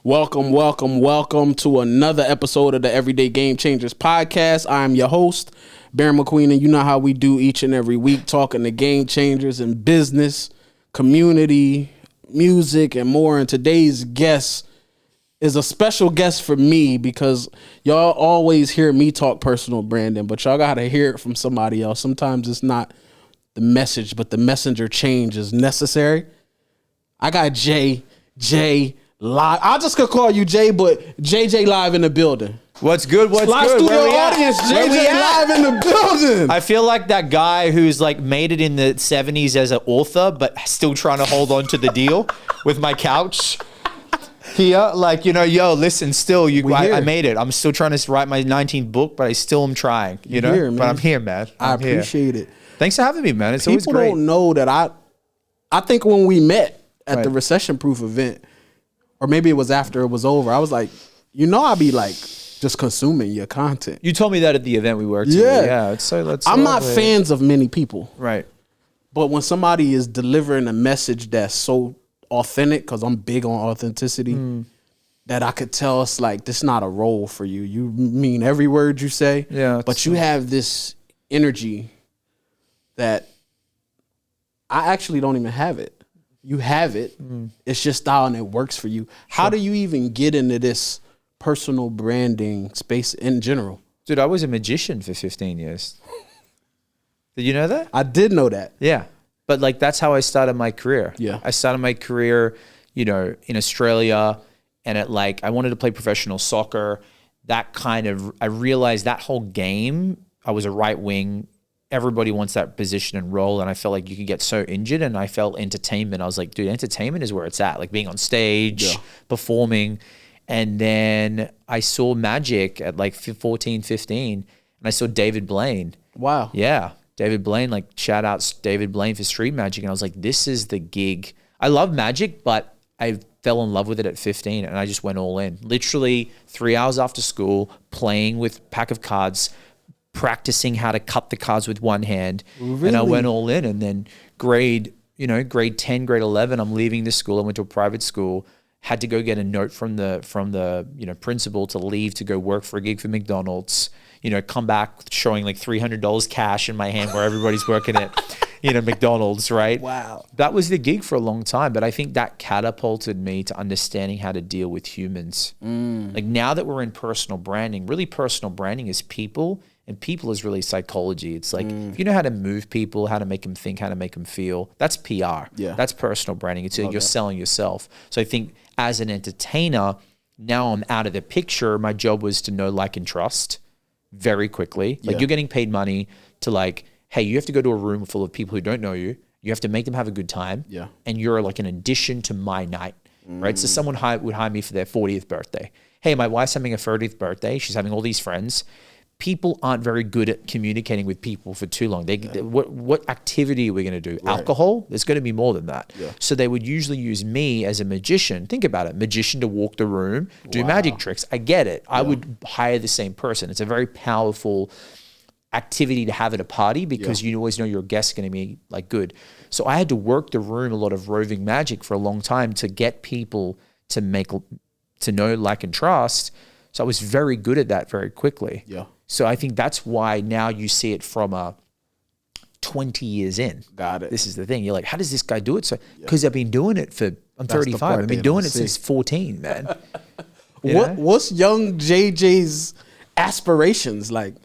Welcome to another episode of the Everyday Game Changers podcast. I'm your host, Barion McQueen, and you know how we do each and every week, talking to game changers in business, community, music, and more. And today's guest is a special guest for me because y'all always hear me talk personal branding, but y'all gotta hear it from somebody else. Sometimes it's not the message, but the messenger change is necessary. I got J live. I just could call you Jay, but JJ live in the building. What's good? What's live good? Studio audience, JJ live in the building. I feel like that guy who's like made it in the 70s as an author, but still trying to hold on to the deal with my couch here. Like, you know, yo, listen, still, I made it. I'm still trying to write my 19th book, but I still am trying, you know? Here, but I'm here, man. I appreciate it. Thanks for having me, man. It's always great. People don't know that I think when we met at the recession proof event, or maybe it was after it was over, I was like, you know, I'd be like just consuming your content. You told me that at the event we were to. Yeah. It's so I'm not fans of many people. Right. But when somebody is delivering a message that's so authentic, because I'm big on authenticity, that I could tell it's like, this is not a role for you. You mean every word you say. Yeah. But you have this energy that I actually don't even have it. You have it. It's just style and it works for you. How do you even get into this personal branding space in general? Dude, I was a magician for 15 years. Did you know that? I did know that. Yeah. But like, that's how I started my career. Yeah. I started my career, you know, in Australia, and I wanted to play professional soccer. I realized that whole game, I was a right wing. Everybody wants that position and role, and I felt like you could get so injured, and I felt entertainment. I was like, dude, entertainment is where it's at, like being on stage, performing. And then I saw magic at like 14, 15, and I saw David Blaine. Wow. Yeah, David Blaine, like shout outs David Blaine for Street Magic. And I was like, this is the gig. I love magic, but I fell in love with it at 15, and I just went all in. Literally 3 hours after school, playing with a pack of cards, practicing how to cut the cards with one hand. Really? And I went all in. And then grade 10, grade 11, I'm leaving the school. I went to a private school, had to go get a note from the principal to leave to go work for a gig for McDonald's, come back showing like $300 cash in my hand where everybody's working at, McDonald's, right? Wow. That was the gig for a long time. But I think that catapulted me to understanding how to deal with humans. Like now that we're in personal branding, really personal branding is people. And people is really psychology. It's like, if you know how to move people, how to make them think, how to make them feel, that's PR. Yeah. That's personal branding. It's you're selling yourself. So I think as an entertainer, now I'm out of the picture. My job was to know, like, and trust very quickly. Like you're getting paid money to like, hey, you have to go to a room full of people who don't know you. You have to make them have a good time. Yeah. And you're like an addition to my night, right? So someone would hire me for their 40th birthday. Hey, my wife's having a 30th birthday. She's having all these friends. People aren't very good at communicating with people for too long. What activity are we going to do? Right. Alcohol? There's going to be more than that. Yeah. So they would usually use me as a magician. Think about it. Magician to walk the room, do magic tricks. I get it. I would hire the same person. It's a very powerful activity to have at a party because you always know your guest's going to be like good. So I had to work the room, a lot of roving magic for a long time to get people to know, like, and trust. So I was very good at that very quickly. Yeah. So I think that's why now you see it from 20 years in. Got it. This is the thing. You're like, how does this guy do it? So because I've been doing it I'm 35. I've been doing it since 14, man. What's young JJ's aspirations? Like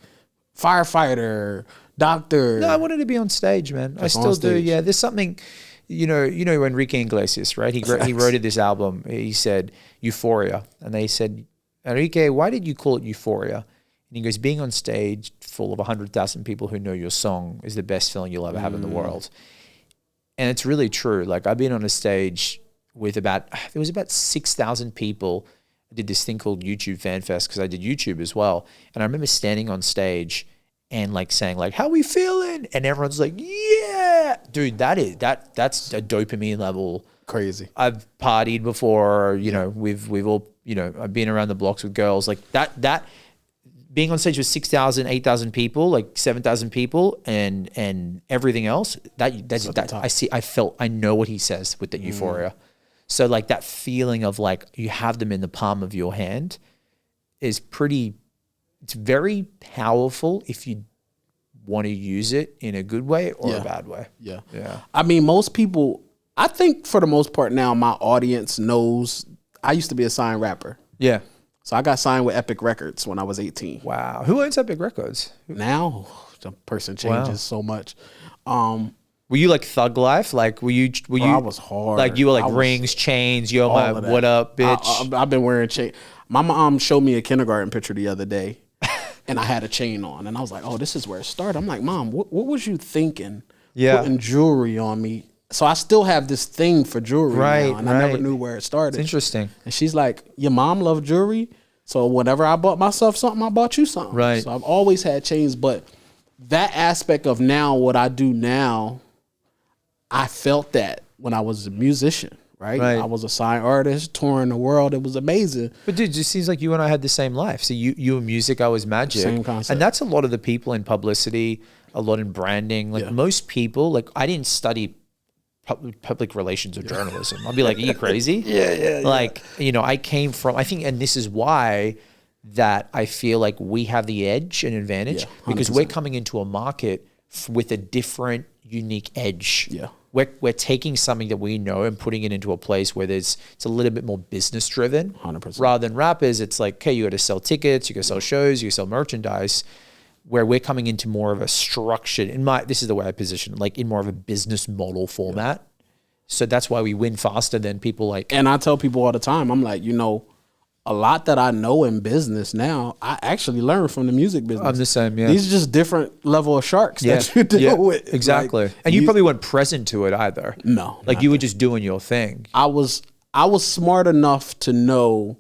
firefighter, doctor? No, I wanted to be on stage, man. I still do. Yeah. There's something, you know Enrique Iglesias, right? He wrote this album. He said Euphoria. And they said, Enrique, why did you call it Euphoria? And he goes, being on stage full of 100,000 people who know your song is the best feeling you'll ever have in the world. And it's really true. Like I've been on a stage with there was about 6,000 people. I did this thing called YouTube Fan Fest because I did YouTube as well. And I remember standing on stage and like saying like, how we feeling? And everyone's like, yeah, dude, that's a dopamine level. Crazy. I've partied before, we've all, I've been around the blocks with girls like that being on stage with 6,000, 8,000 people, like 7,000 people and everything else, I know what he says with the Euphoria. So like that feeling of like you have them in the palm of your hand is it's very powerful if you want to use it in a good way or a bad way. Yeah. Yeah. I mean, most people, I think for the most part now, my audience knows I used to be a signed rapper. Yeah. So I got signed with Epic Records when I was 18. Wow. Who owns Epic Records? Now, the person changes so much. Were you like thug life? Like were you I was hard. Like you were like rings, chains, yo, my what up, bitch? I've been wearing chain. My mom showed me a kindergarten picture the other day, and I had a chain on, and I was like, "Oh, this is where it started." I'm like, "Mom, what was you thinking? Putting jewelry on me?" So I still have this thing for jewelry now, and I never knew where it started. It's interesting. And she's like, "Your mom loved jewelry, so whenever I bought myself something, I bought you something." Right. So I've always had chains, but that aspect of now, what I do now, I felt that when I was a musician. Right? I was a signed artist, touring the world. It was amazing. But dude, it just seems like you and I had the same life. So you were music, I was magic. Same concept. And that's a lot of the people in publicity, a lot in branding. Like most people, like I didn't study public relations or journalism. I'll be like, are you crazy? Like, you know, I came from, I think, and this is why that I feel like we have the edge and advantage because we're coming into a market with a different, unique edge. Yeah. We're taking something that we know and putting it into a place where it's a little bit more business driven. 100%. Rather than rappers, it's like, okay, you got to sell tickets, you got to sell shows, you got to sell merchandise. Where we're coming into more of a structured, this is the way I position it, like in more of a business model format. Yeah. So that's why we win faster than people like. And I tell people all the time, I'm like, you know, a lot that I know in business now, I actually learned from the music business. I'm the same, yeah. These are just different level of sharks that you deal with. Exactly. Like, and you probably weren't present to it either. No. Like you were just doing your thing. I was smart enough to know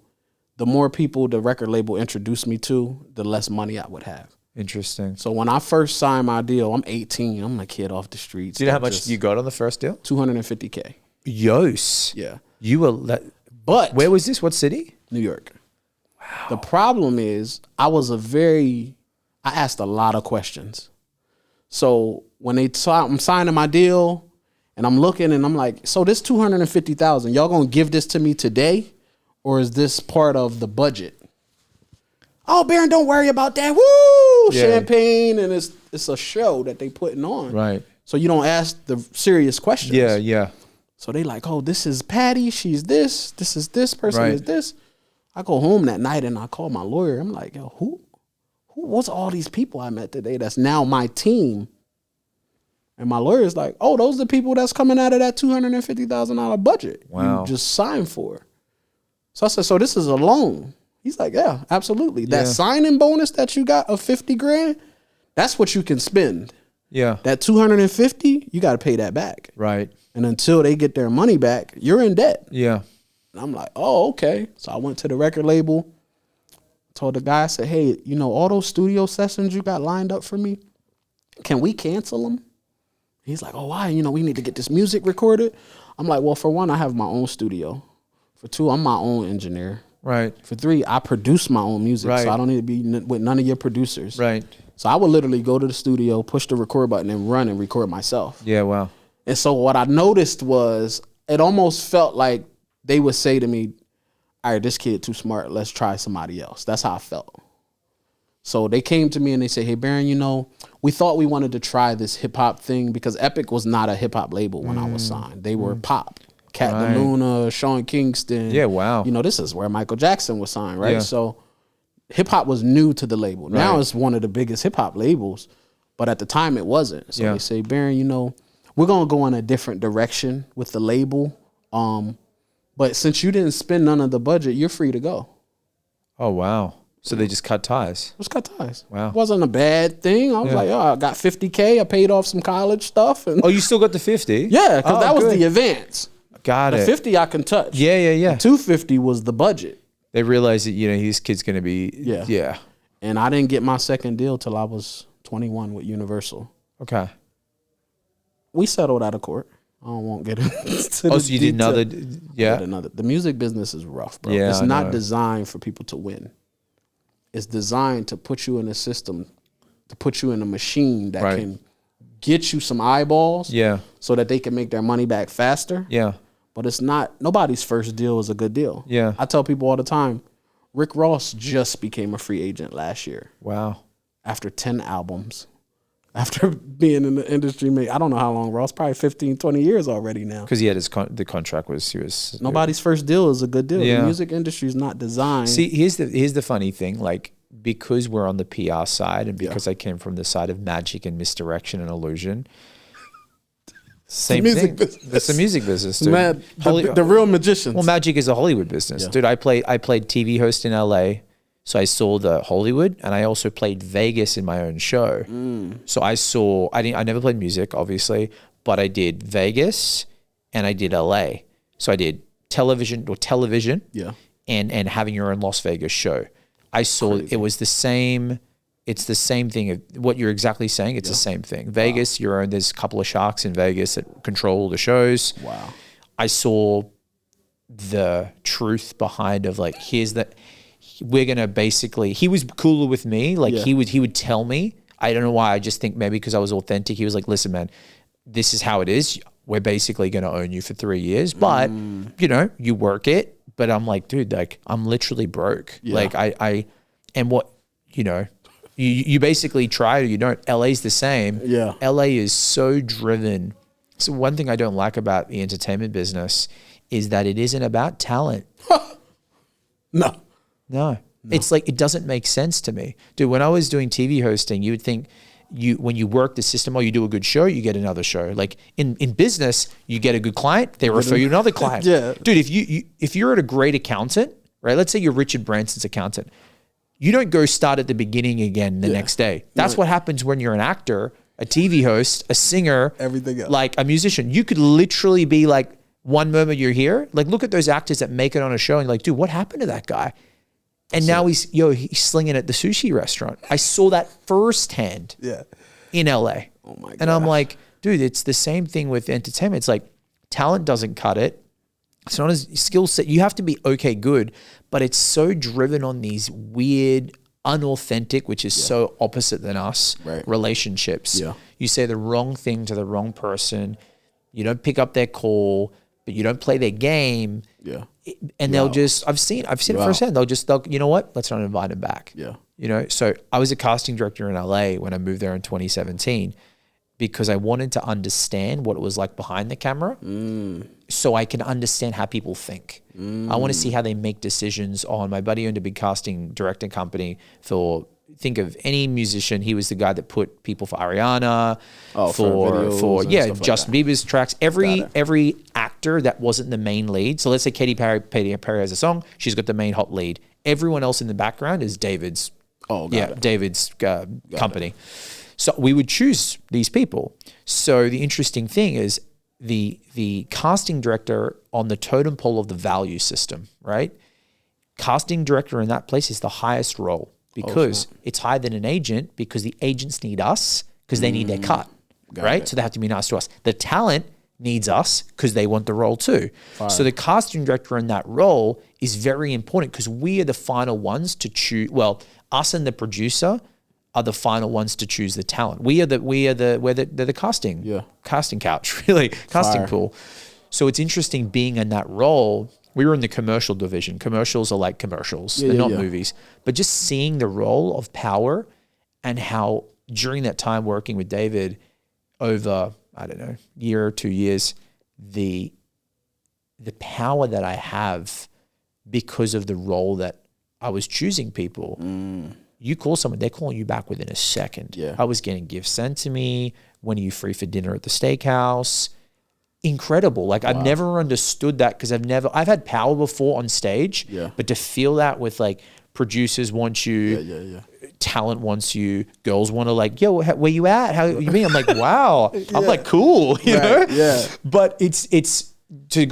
the more people the record label introduced me to, the less money I would have. Interesting. So when I first signed my deal, I'm 18. I'm a kid off the streets. Do you know how much you got on the first deal? $250K. Yos. Yeah. You were, but where was this? What city? New York. Wow. The problem is I asked a lot of questions. So when I'm signing my deal and I'm looking and I'm like, so this $250,000, y'all gonna give this to me today? Or is this part of the budget? Oh, Baron, don't worry about that. Woo! Yeah. Champagne, and it's a show that they putting on. Right. So you don't ask the serious questions. Yeah, yeah. So they like, oh, this is Patty, she's this is this person is this. I go home that night and I call my lawyer. I'm like, yo, what's all these people I met today that's now my team? And my lawyer's like, oh, those are the people that's coming out of that $250,000 budget you just signed for. So I said, so this is a loan? He's like, yeah, absolutely. Yeah. That signing bonus that you got of $50,000, that's what you can spend. Yeah. That $250,000, you got to pay that back. Right. And until they get their money back, you're in debt. Yeah. And I'm like, oh, okay. So I went to the record label, told the guy, I said, hey, you know, all those studio sessions you got lined up for me, can we cancel them? He's like, oh, why? You know, we need to get this music recorded. I'm like, well, for one, I have my own studio. For two, I'm my own engineer. Right. For three, I produce my own music, right. So I don't need to be with none of your producers. Right. So I would literally go to the studio, push the record button, and run and record myself. Yeah, wow. And so what I noticed was it almost felt like they would say to me, all right, this kid too smart. Let's try somebody else. That's how I felt. So they came to me and they said, hey, Baron, you know, we thought we wanted to try this hip hop thing because Epic was not a hip hop label when I was signed. They were pop. Cat DeLuna, Sean Kingston. Yeah, wow. You know, this is where Michael Jackson was signed, right? Yeah. So hip hop was new to the label. Now it's one of the biggest hip hop labels, but at the time it wasn't. So they say, Baron, you know, we're going to go in a different direction with the label. But since you didn't spend none of the budget, you're free to go. Oh, wow. So they just cut ties. Just cut ties. Wow. It wasn't a bad thing. I was like, oh, I got $50K. I paid off some college stuff. And oh, you still got the 50? Yeah, because that was the advance. Got it. The 50 I can touch. Yeah. The 250 was the budget. They realized that, you know, this kid's going to be, yeah. And I didn't get my second deal till I was 21 with Universal. Okay. We settled out of court. I won't get into so you did another, The music business is rough, bro. Yeah, it's not designed for people to win. It's designed to put you in a system, to put you in a machine that can get you some eyeballs so that they can make their money back faster. Yeah. but it's not. Nobody's first deal is a good deal. Yeah. I tell people all the time, Rick Ross just became a free agent last year. Wow. After 10 albums. After being in the industry, I don't know how long, Ross, probably 15, 20 years already now. Because he had the contract was nobody's first deal is a good deal. Yeah. The music industry is not designed. See, here's the funny thing, like, because we're on the PR side and because I came from the side of magic and misdirection and illusion, same thing. It's a music business, dude. Man, the real magicians. Well, magic is a Hollywood business, dude. I played TV host in LA. So I saw the Hollywood, and I also played Vegas in my own show. So I never played music, obviously, but I did Vegas and I did LA. So I did television, and having your own Las Vegas show. I saw it was the same. It's the same thing. What you're exactly saying, it's the same thing. Vegas, there's a couple of sharks in Vegas that control the shows. Wow. I saw the truth behind of like, we're going to basically, he was cooler with me. Like he would tell me, I don't know why. I just think maybe because I was authentic. He was like, listen, man, this is how it is. We're basically going to own you for 3 years, but you work it. But I'm like, dude, like I'm literally broke. Yeah. Like and what, you basically try or you don't. LA's the same. Yeah. LA is so driven. So one thing I don't like about the entertainment business is that it isn't about talent. No. It's like, it doesn't make sense to me. Dude, when I was doing TV hosting, you would think when you work the system or you do a good show, you get another show. Like in business, you get a good client, they refer you to another client. Yeah. Dude, if you're at a great accountant, right? Let's say you're Richard Branson's accountant. You don't go start at the beginning again the next day. That's what happens when you're an actor, a TV host, a singer, everything else. Like a musician. You could literally be like, one moment you're here, like look at those actors that make it on a show and you're like, dude, what happened to that guy? And now he's slinging at the sushi restaurant. I saw that firsthand in LA. Oh my God. And I'm like, dude, it's the same thing with entertainment. It's like talent doesn't cut it. It's not as skill set. You have to be okay, good, but it's so driven on these weird, unauthentic, which is so opposite than us, relationships. Yeah. You say the wrong thing to the wrong person. You don't pick up their call, but you don't play their game. Yeah. And they'll just, I've seen it firsthand. They'll, you know what? Let's not invite him back. Yeah. So I was a casting director in LA when I moved there in 2017 because I wanted to understand what it was like behind the camera so I can understand how people think. I want to see how they make decisions on, my buddy owned a big casting directing company think of any musician. He was the guy that put people for Ariana, for Justin Bieber's tracks. Every actor that wasn't the main lead. So let's say Katy Perry has a song. She's got the main hot lead. Everyone else in the background is David's. David's company. So we would choose these people. So the interesting thing is the casting director on the totem pole of the value system, right? Casting director in that place is the highest role. Because it's higher than an agent because the agents need us because they need their cut, right? So they have to be nice to us. The talent needs us because they want the role too. So the casting director in that role is very important because we are the final ones to choose. Well, us and the producer are the final ones to choose the talent. We're the casting couch, really, casting pool. So it's interesting being in that role. We were in the commercial division. Commercials are like commercials. They're not movies. But just seeing the role of power and how during that time working with David over, I don't know, year or 2 years, the power that I have because of the role that I was choosing people. You call someone, they're calling you back within a second. Yeah. I was getting gifts sent to me. When are you free for dinner at the steakhouse? Incredible. Like I've never understood that because I've had power before on stage, but to feel that with like producers want you, talent wants you, girls want to like, yo, where you at? How you mean? I'm like, wow. I'm like, cool, you know? Yeah. But it's not to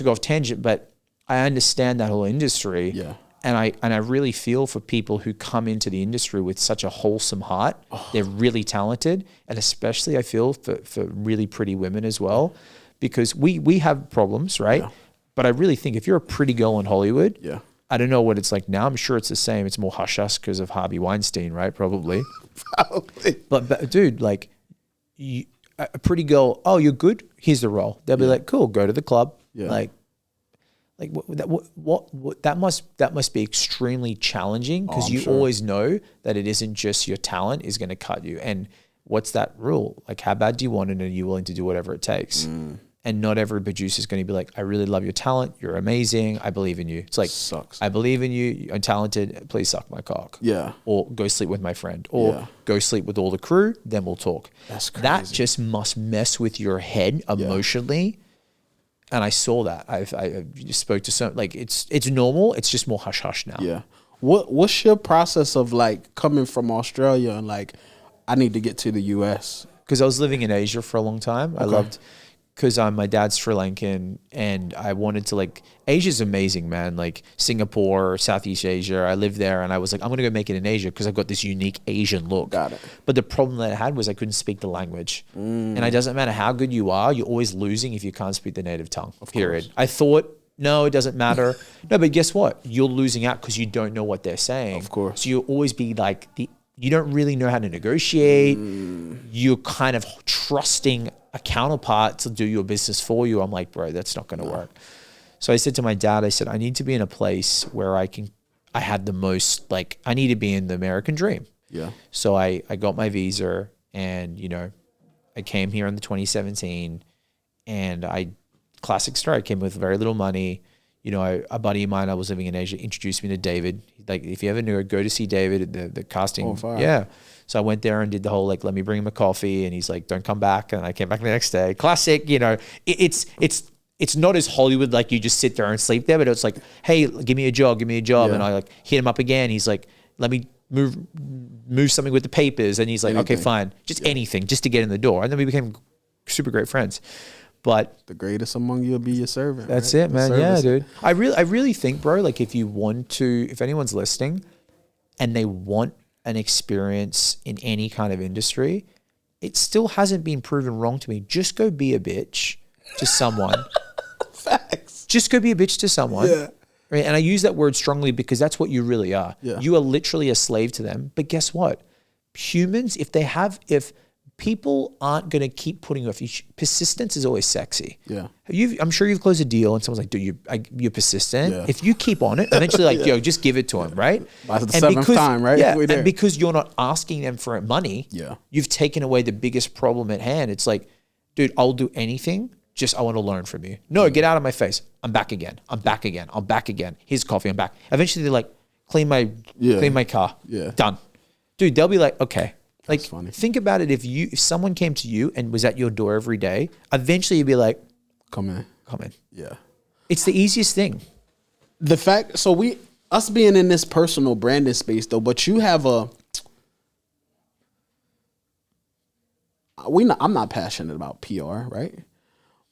go off tangent, but I understand that whole industry. Yeah. And I really feel for people who come into the industry with such a wholesome heart. They're really talented. And especially I feel for really pretty women as well. Because we have problems, right? Yeah. But I really think if you're a pretty girl in Hollywood, I don't know what it's like now. I'm sure it's the same. It's more hush-hush because of Harvey Weinstein, right? Probably. But dude, like a pretty girl, oh, you're good? Here's the role. They'll be like, cool, go to the club, Yeah. Like that must be extremely challenging because you always know that it isn't just your talent is going to cut you. And what's that rule? Like, how bad do you want it, and are you willing to do whatever it takes? And not every producer is going to be like, I really love your talent. You're amazing. I believe in you. It's like, sucks. I believe in you. I'm talented. Please suck my cock. Yeah. Or go sleep with my friend. Or go sleep with all the crew. Then we'll talk. That's crazy. That just must mess with your head emotionally. And I saw that. I spoke to some, like, it's normal. It's just more hush hush now. Yeah. What's your process of like coming from Australia and like, I need to get to the US? Because I was living in Asia for a long time. Okay. I loved, because my dad's Sri Lankan, and I wanted to, like, Asia's amazing, man. Like Singapore, Southeast Asia. I lived there, and I was like, I'm going to go make it in Asia because I've got this unique Asian look. Got it. But the problem that I had was I couldn't speak the language. And it doesn't matter how good you are, you're always losing if you can't speak the native tongue, period. I thought, no, it doesn't matter. No, but guess what? You're losing out because you don't know what they're saying. Of course. So you'll always be like, you don't really know how to negotiate. You're kind of trusting a counterpart to do your business for you. I'm like, bro, that's not going to work. So I said to my dad, I said, I need to be in a place where I had the most, like, I need to be in the American dream. Yeah. So I got my visa, and, you know, I came here in the 2017, and classic story, I came with very little money. You know, a buddy of mine, I was living in Asia, introduced me to David. Like, if you ever knew it, go to see David at the casting. Oh, fine. Yeah. So I went there and did the whole, like, let me bring him a coffee. And he's like, don't come back. And I came back the next day. Classic, you know, it's not as Hollywood, like you just sit there and sleep there, but it's like, hey, give me a job. Yeah. And I like hit him up again. He's like, let me move something with the papers. And he's like, okay, fine. Just anything, just to get in the door. And then we became super great friends. But the greatest among you will be your servant. That's right? It, man. Yeah, dude. I really think, bro, like, if anyone's listening and they want an experience in any kind of industry, it still hasn't been proven wrong to me. Just go be a bitch to someone. Facts. Just go be a bitch to someone. Yeah. Right? And I use that word strongly because that's what you really are. Yeah. You are literally a slave to them. But guess what? Humans, if people aren't going to keep putting you off, persistence is always sexy. Yeah. I'm sure you've closed a deal and someone's like, dude, you're persistent. Yeah. If you keep on it, eventually, like, yo, just give it to him, right? By the seventh time, right? Yeah, and because you're not asking them for money, you've taken away the biggest problem at hand. It's like, dude, I'll do anything. Just, I want to learn from you. No, get out of my face. I'm back again. I'm back again. Here's coffee. I'm back. Eventually, they're like, clean my car. Yeah. Done. Dude, they'll be like, okay. Like, think about it. If someone came to you and was at your door every day, eventually you'd be like, come in. Yeah. It's the easiest thing. The fact, so us being in this personal branding space though, but you have I'm not passionate about PR, right?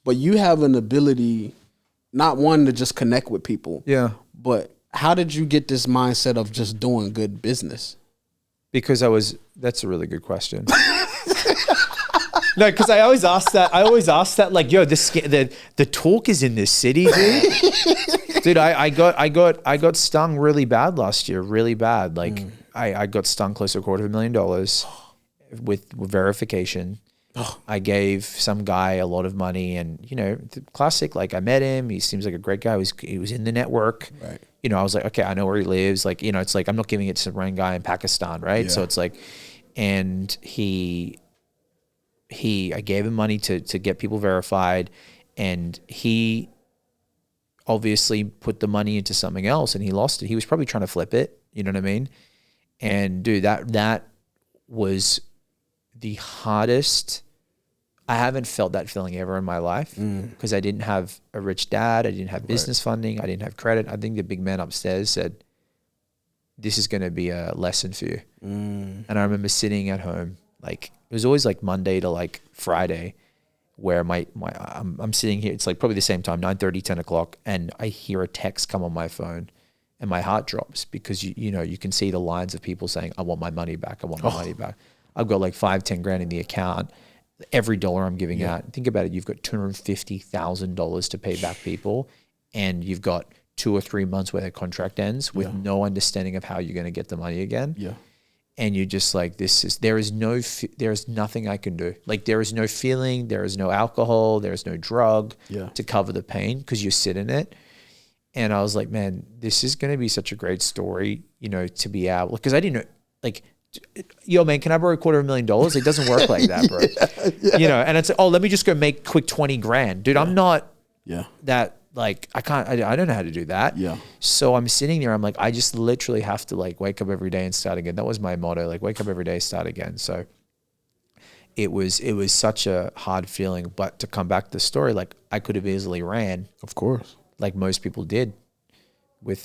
But you have an ability, not one to just connect with people. Yeah. But how did you get this mindset of just doing good business? Because that's a really good question. No, because I always ask that, like, yo, the talk is in this city, dude. Dude, I got stung really bad last year, really bad. Like, I got stung close to $250,000 with verification. I gave some guy a lot of money, and, you know, the classic, like, I met him. He seems like a great guy. He was in the network. Right. You know, I was like, okay, I know where he lives. Like, you know, it's like, I'm not giving it to some random guy in Pakistan, right? Yeah. So it's like, and I gave him money to get people verified, and he obviously put the money into something else, and he lost it. He was probably trying to flip it. You know what I mean? And dude, that was the hardest. I haven't felt that feeling ever in my life because I didn't have a rich dad. I didn't have business funding. I didn't have credit. I think the big man upstairs said, this is going to be a lesson for you. And I remember sitting at home, like, it was always like Monday to like Friday, where I'm sitting here. It's like probably the same time, 9:30, 10 o'clock. And I hear a text come on my phone and my heart drops because you know, you can see the lines of people saying, I want my money back. I want my money back. I've got like 5-10 grand in the account. Every dollar I'm giving out, think about it. You've got $250,000 to pay back people, and you've got 2 or 3 months where their contract ends with no understanding of how you're going to get the money again. Yeah. and you're just like, there is nothing I can do. Like there is no feeling, there is no alcohol, there is no drug to cover the pain because you're sitting in it. And I was like, man, this is going to be such a great story, you know, to be able, because I didn't know, like, yo, man, can I borrow $250,000? It doesn't work like that, bro. You know, and it's like, oh, let me just go make quick 20 grand. Dude, I'm not that, like, I don't know how to do that. Yeah. So I'm sitting there, I'm like, I just literally have to like wake up every day and start again. That was my motto, like wake up every day, start again. So it was such a hard feeling, but to come back to the story, like I could have easily ran. Of course. Like most people did.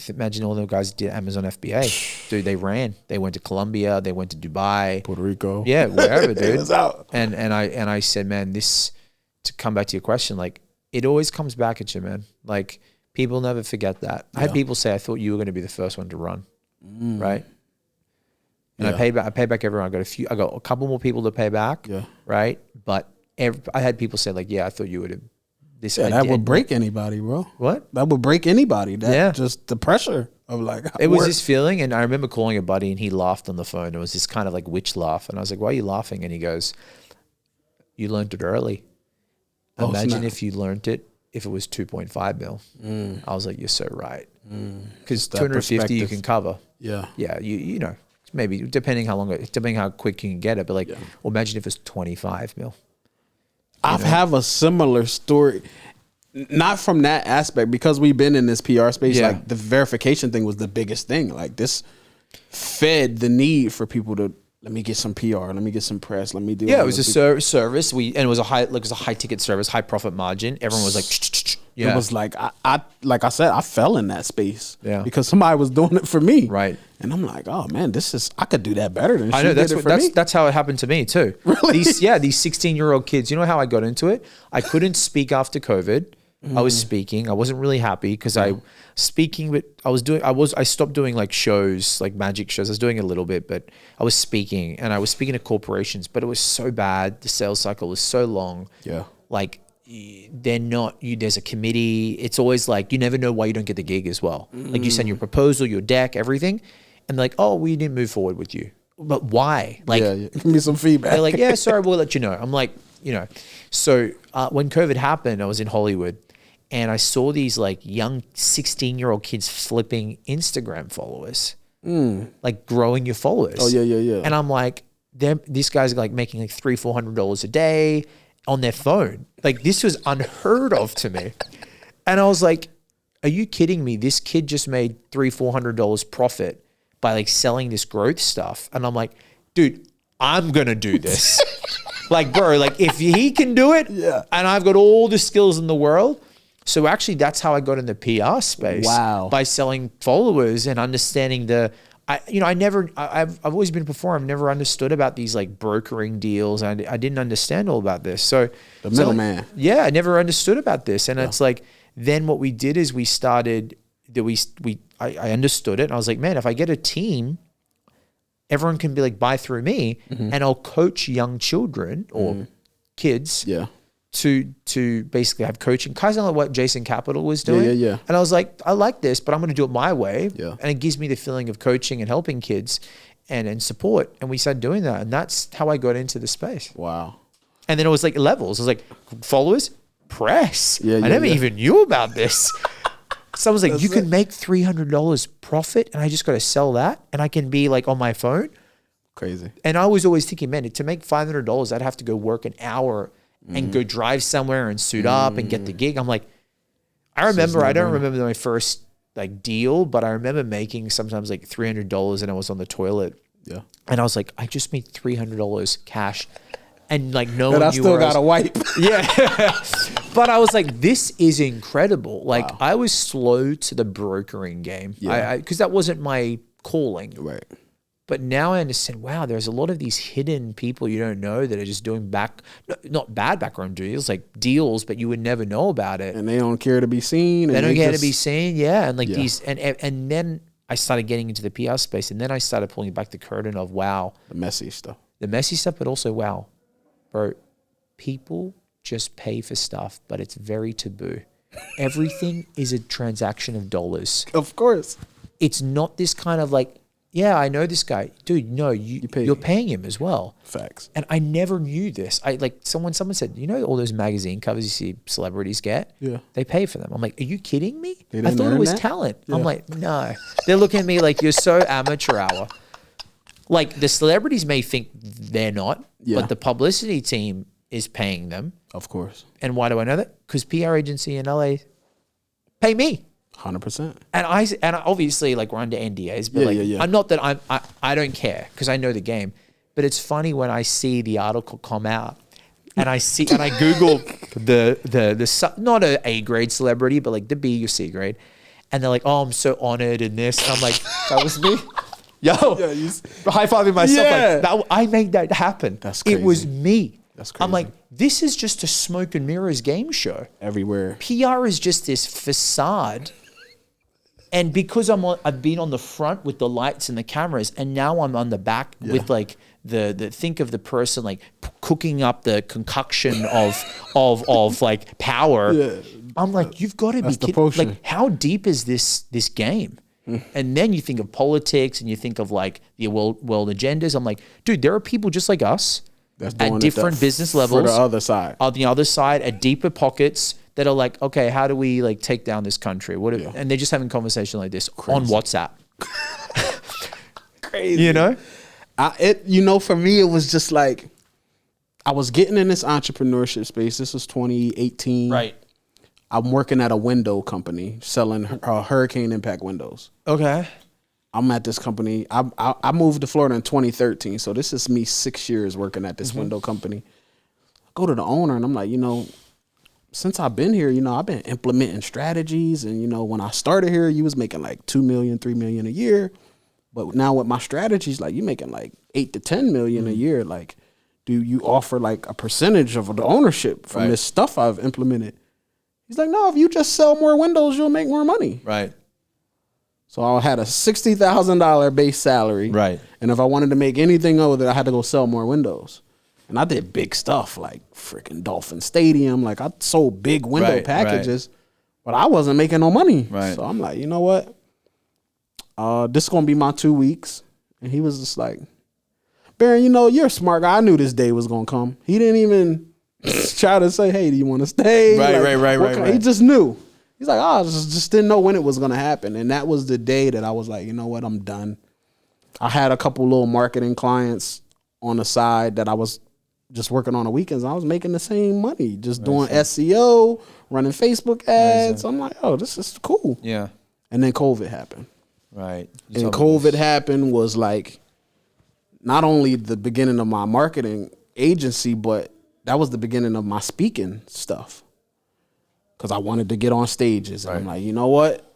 Imagine all those guys did Amazon FBA. Dude, they ran. They went to Colombia. They went to Dubai. Puerto Rico. Yeah, wherever, dude. It was out. And I said, man, this, to come back to your question, like it always comes back at you, man. Like people never forget that. I had people say, I thought you were going to be the first one to run. Right? And I paid back everyone. I got a couple more people to pay back. Yeah. Right? But I had people say like, yeah, I thought you would have. That would break anybody, bro. What? That would break anybody. Just the pressure of like. It was this feeling, and I remember calling a buddy, and he laughed on the phone. It was this kind of like witch laugh, and I was like, "Why are you laughing?" And he goes, "You learned it early. Imagine if you learned it if it was 2.5 mil." I was like, "You're so right." Because 250 you can cover. Yeah. Yeah. You know, maybe depending how quick you can get it, but like, well, imagine if it's 25 mil. I have a similar story, not from that aspect, because we've been in this PR space. Yeah. Like the verification thing was the biggest thing. Like this fed the need for people to let me get some PR, let me get some press, let me do. Yeah, it was a service. And it was a high ticket service, high profit margin. Everyone was like, it was like like I said, I fell in that space. Yeah, because somebody was doing it for me. Right. And I'm like, oh man, I could do that better than I know. That's how it happened to me too. Really? These 16-year-old kids. You know how I got into it? I couldn't speak after COVID. I was speaking. I wasn't really happy because but I stopped doing like shows, like magic shows. I was doing a little bit, but I was speaking, and I was speaking to corporations, but it was so bad. The sales cycle was so long. Yeah. Like there's a committee. It's always like, you never know why you don't get the gig as well. Like you send your proposal, your deck, everything. And they're like, oh, we didn't move forward with you. But why? Like, give me some feedback. They're like, yeah, sorry, we'll let you know. I'm like, you know. So when COVID happened, I was in Hollywood, and I saw these like young 16-year-old kids flipping Instagram followers, like growing your followers. Oh yeah. And I'm like, these guys are like making like $300-400 a day on their phone. Like this was unheard of to me. And I was like, are you kidding me? This kid just made $300-400 profit by like selling this growth stuff. And I'm like, dude, I'm going to do this. Like, bro, like if he can do it and I've got all the skills in the world. So actually that's how I got in the PR space. Wow. By selling followers and understanding I've always been a performer. I've never understood about these like brokering deals. I didn't understand all about this. So the middleman. Like, yeah, I never understood about this. And it's like, then what we did is we started I understood it, and I was like, man, if I get a team, everyone can be like, buy through me, and I'll coach young children or kids to basically have coaching, kind of like what Jason Capital was doing. Yeah. And I was like, I like this, but I'm going to do it my way. Yeah. And it gives me the feeling of coaching and helping kids and support. And we started doing that, and that's how I got into the space. Wow. And then it was like levels. It was like followers, press. I never even knew about this. Someone's like, you can make $300 profit, and I just got to sell that, and I can be like on my phone. Crazy. And I was always thinking, man, to make $500, I'd have to go work an hour and go drive somewhere and suit up and get the gig. I'm like, I don't remember my first like deal, but I remember making sometimes like $300, and I was on the toilet. Yeah. And I was like, I just made $300 cash. And like no one knew. I still got a wipe. Yeah. But I was like, this is incredible. Like I was slow to the brokering game. Yeah. Because that wasn't my calling. Right. But now I understand, wow, there's a lot of these hidden people you don't know that are just doing not bad background deals, like deals, but you would never know about it. And they don't care to be seen. They don't care to be seen. Yeah. And like these, and then I started getting into the PR space, and then I started pulling back the curtain of, wow. The messy stuff, but also, wow. Bro, people just pay for stuff, but it's very taboo. Everything is a transaction of dollars. Of course. It's not this kind of like yeah, I know this guy. Dude, no, you're paying him as well. Facts. And I never knew this. Someone said, you know all those magazine covers you see celebrities get? Yeah. They pay for them. I'm like, are you kidding me? They I didn't thought it earn was that? talent. Yeah. I'm like, no. They're looking at me like, you're so amateur hour. Like the celebrities may think they're not, Yeah. but the publicity team is paying them. Of course. And why do I know that? Because PR agency in LA pay me. 100%. And I obviously like we're under NDAs, but Yeah. I'm not that I don't care because I know the game. But it's funny when I see the article come out and I Google the not a grade celebrity, but like the B or C grade. And they're like, oh, I'm so honored in this. And I'm like, that was me. Yo, high-fiving myself. Yeah. Like, I made that happen. That's crazy. It was me. That's crazy. I'm like, this is just a smoke and mirrors game show. Everywhere. PR is just this facade. And because I've been on the front with the lights and the cameras, and now I'm on the back with like the think of the person like cooking up the concoction of like power. Yeah. I'm like, you've got to be kidding. Like, how deep is this game? And then you think of politics and you think of like the world agendas. I'm like, dude, there are people just like us at different business levels. For the other side. On the other side, at deeper pockets that are like, okay, how do we like take down this country? And they're just having a conversation like this on WhatsApp. Crazy. You know? For me, it was just like, I was getting in this entrepreneurship space. This was 2018. Right. I'm working at a window company selling hurricane impact windows. Okay. I'm at this company. I moved to Florida in 2013. So this is me 6 years working at this window company. I go to the owner and I'm like, since I've been here, I've been implementing strategies. And, when I started here, you was making like 2 million, 3 million a year. But now with my strategies, like you making like 8 to 10 million a year. Like, do you offer like a percentage of the ownership from this stuff I've implemented? He's like, no, if you just sell more windows, you'll make more money. Right. So I had a $60,000 base salary. Right. And if I wanted to make anything over there, I had to go sell more windows. And I did big stuff like freaking Dolphin Stadium. Like I sold big window packages, but I wasn't making no money. Right. So I'm like, you know what? This is going to be my 2 weeks. And he was just like, Barion, you're a smart guy. I knew this day was going to come. He didn't even try to say, hey, do you want to stay? Right. He just knew. He's like, I just didn't know when it was going to happen. And that was the day that I was like, you know what? I'm done. I had a couple little marketing clients on the side that I was just working on the weekends. I was making the same money, just doing SEO, running Facebook ads. I'm like, oh, this is cool. Yeah. And then COVID happened. Right. And COVID happened was like not only the beginning of my marketing agency, but that was the beginning of my speaking stuff. Because I wanted to get on stages. And I'm like, you know what?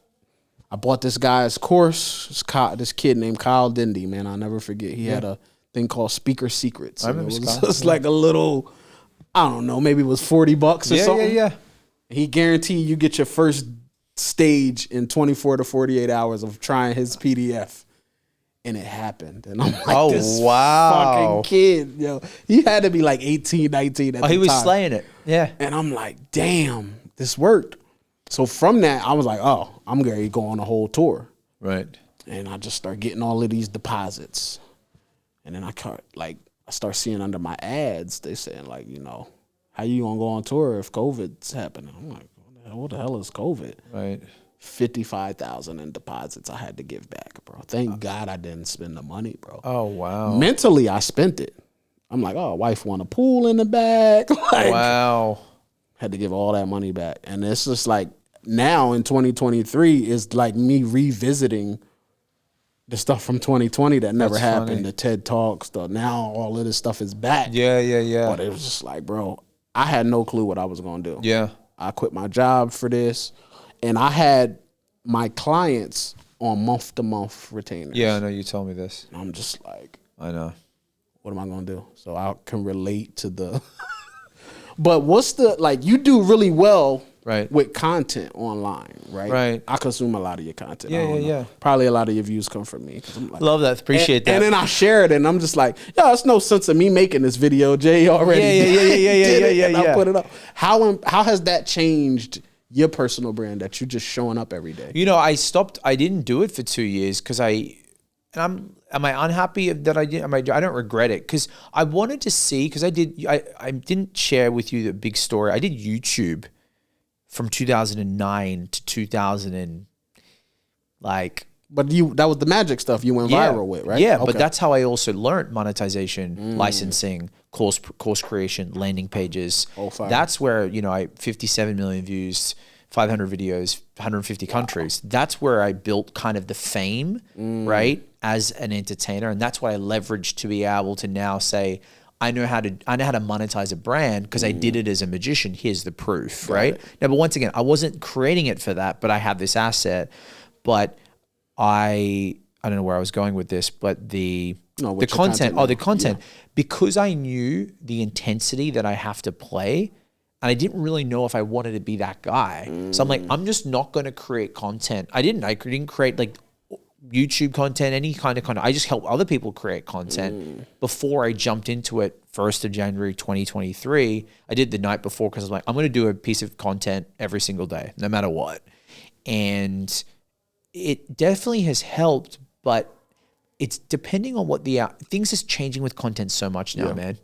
I bought this guy's course. This kid named Kyle Dindy, man. I'll never forget. He had a thing called Speaker Secrets. I remember it was just like a little, I don't know, maybe it was $40 or something. Yeah. He guaranteed you get your first stage in 24 to 48 hours of trying his PDF. And it happened. And I'm like, this fucking kid, yo. He had to be like 18, 19 at the time. He was slaying it. Yeah. And I'm like, damn, this worked. So from that, I was like, oh, I'm going to go on a whole tour. Right. And I just start getting all of these deposits. And then I start seeing under my ads, they saying like, how you going to go on tour if COVID's happening? I'm like, what the hell is COVID? Right. 55,000 in deposits I had to give back, bro. Thank God I didn't spend the money, bro. Oh, wow. Mentally, I spent it. I'm like, oh, wife won a pool in the back. Wow. Had to give all that money back. And it's just like now in 2023 is like me revisiting the stuff from 2020 that never happened. Funny. The TED Talks, now all of this stuff is back. Yeah. But it was just like, bro, I had no clue what I was going to do. Yeah. I quit my job for this. And I had my clients on month-to-month retainers. Yeah, I know. You told me this. And I'm just like, I know. What am I going to do? So I can relate to the... But you do really well with content online, right? Right. I consume a lot of your content. Yeah. Probably a lot of your views come from me. I'm like, love that. Appreciate that. And then I share it and I'm just like, there's no sense of me making this video. Jay already Yeah. I put it up. How has that changed your personal brand that you're just showing up every day? I didn't do it for 2 years because am I unhappy that I did? I don't regret it because I wanted to see, because I didn't share with you the big story. I did YouTube from 2009 to 2000 and like. But that was the magic stuff you went viral with, right? Yeah, okay. But that's how I also learned monetization, licensing, course creation, landing pages. Oh, fire. That's where, I 57 million views, 500 videos, 150 countries. That's where I built kind of the fame, right, as an entertainer, and that's what I leveraged to be able to now say, I know how to monetize a brand because I did it as a magician. Here's the proof, right? Now, but once again, I wasn't creating it for that, but I have this asset. But I don't know where I was going with this, but the content, because I knew the intensity that I have to play, and I didn't really know if I wanted to be that guy. So I'm like, I'm just not going to create content. I didn't create like YouTube content, any kind of content. I just help other people create content before I jumped into it 1st of January 2023. I did the night before because I was like, I'm going to do a piece of content every single day, no matter what. And it definitely has helped, but it's depending on what things is changing with content so much now, man.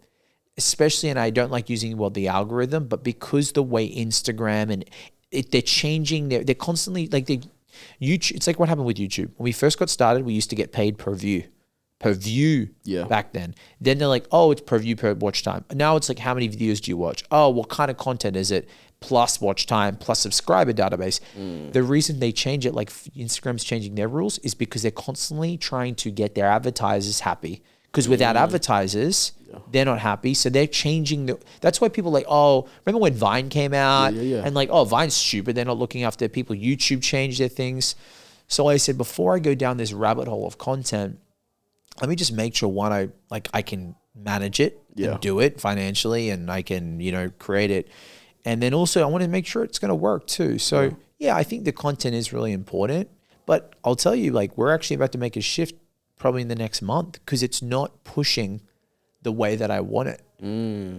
Especially, and I don't like using the algorithm, but because the way Instagram and they're changing, they're constantly like YouTube. It's like what happened with YouTube. When we first got started, we used to get paid per view back then. Then they're like, oh, it's per view per watch time. Now it's like, how many videos do you watch? Oh, what kind of content is it? Plus watch time, plus subscriber database. The reason they change it, like Instagram's changing their rules, is because they're constantly trying to get their advertisers happy. Because without advertisers, they're not happy. So they're changing that's why people are like, oh, remember when Vine came out? And like, oh, Vine's stupid. They're not looking after people. YouTube changed their things. So I said, before I go down this rabbit hole of content, let me just make sure I can manage it and do it financially, and I can, create it. And then also I want to make sure it's going to work too. So I think the content is really important, but I'll tell you, like, we're actually about to make a shift probably in the next month because it's not pushing the way that I want it.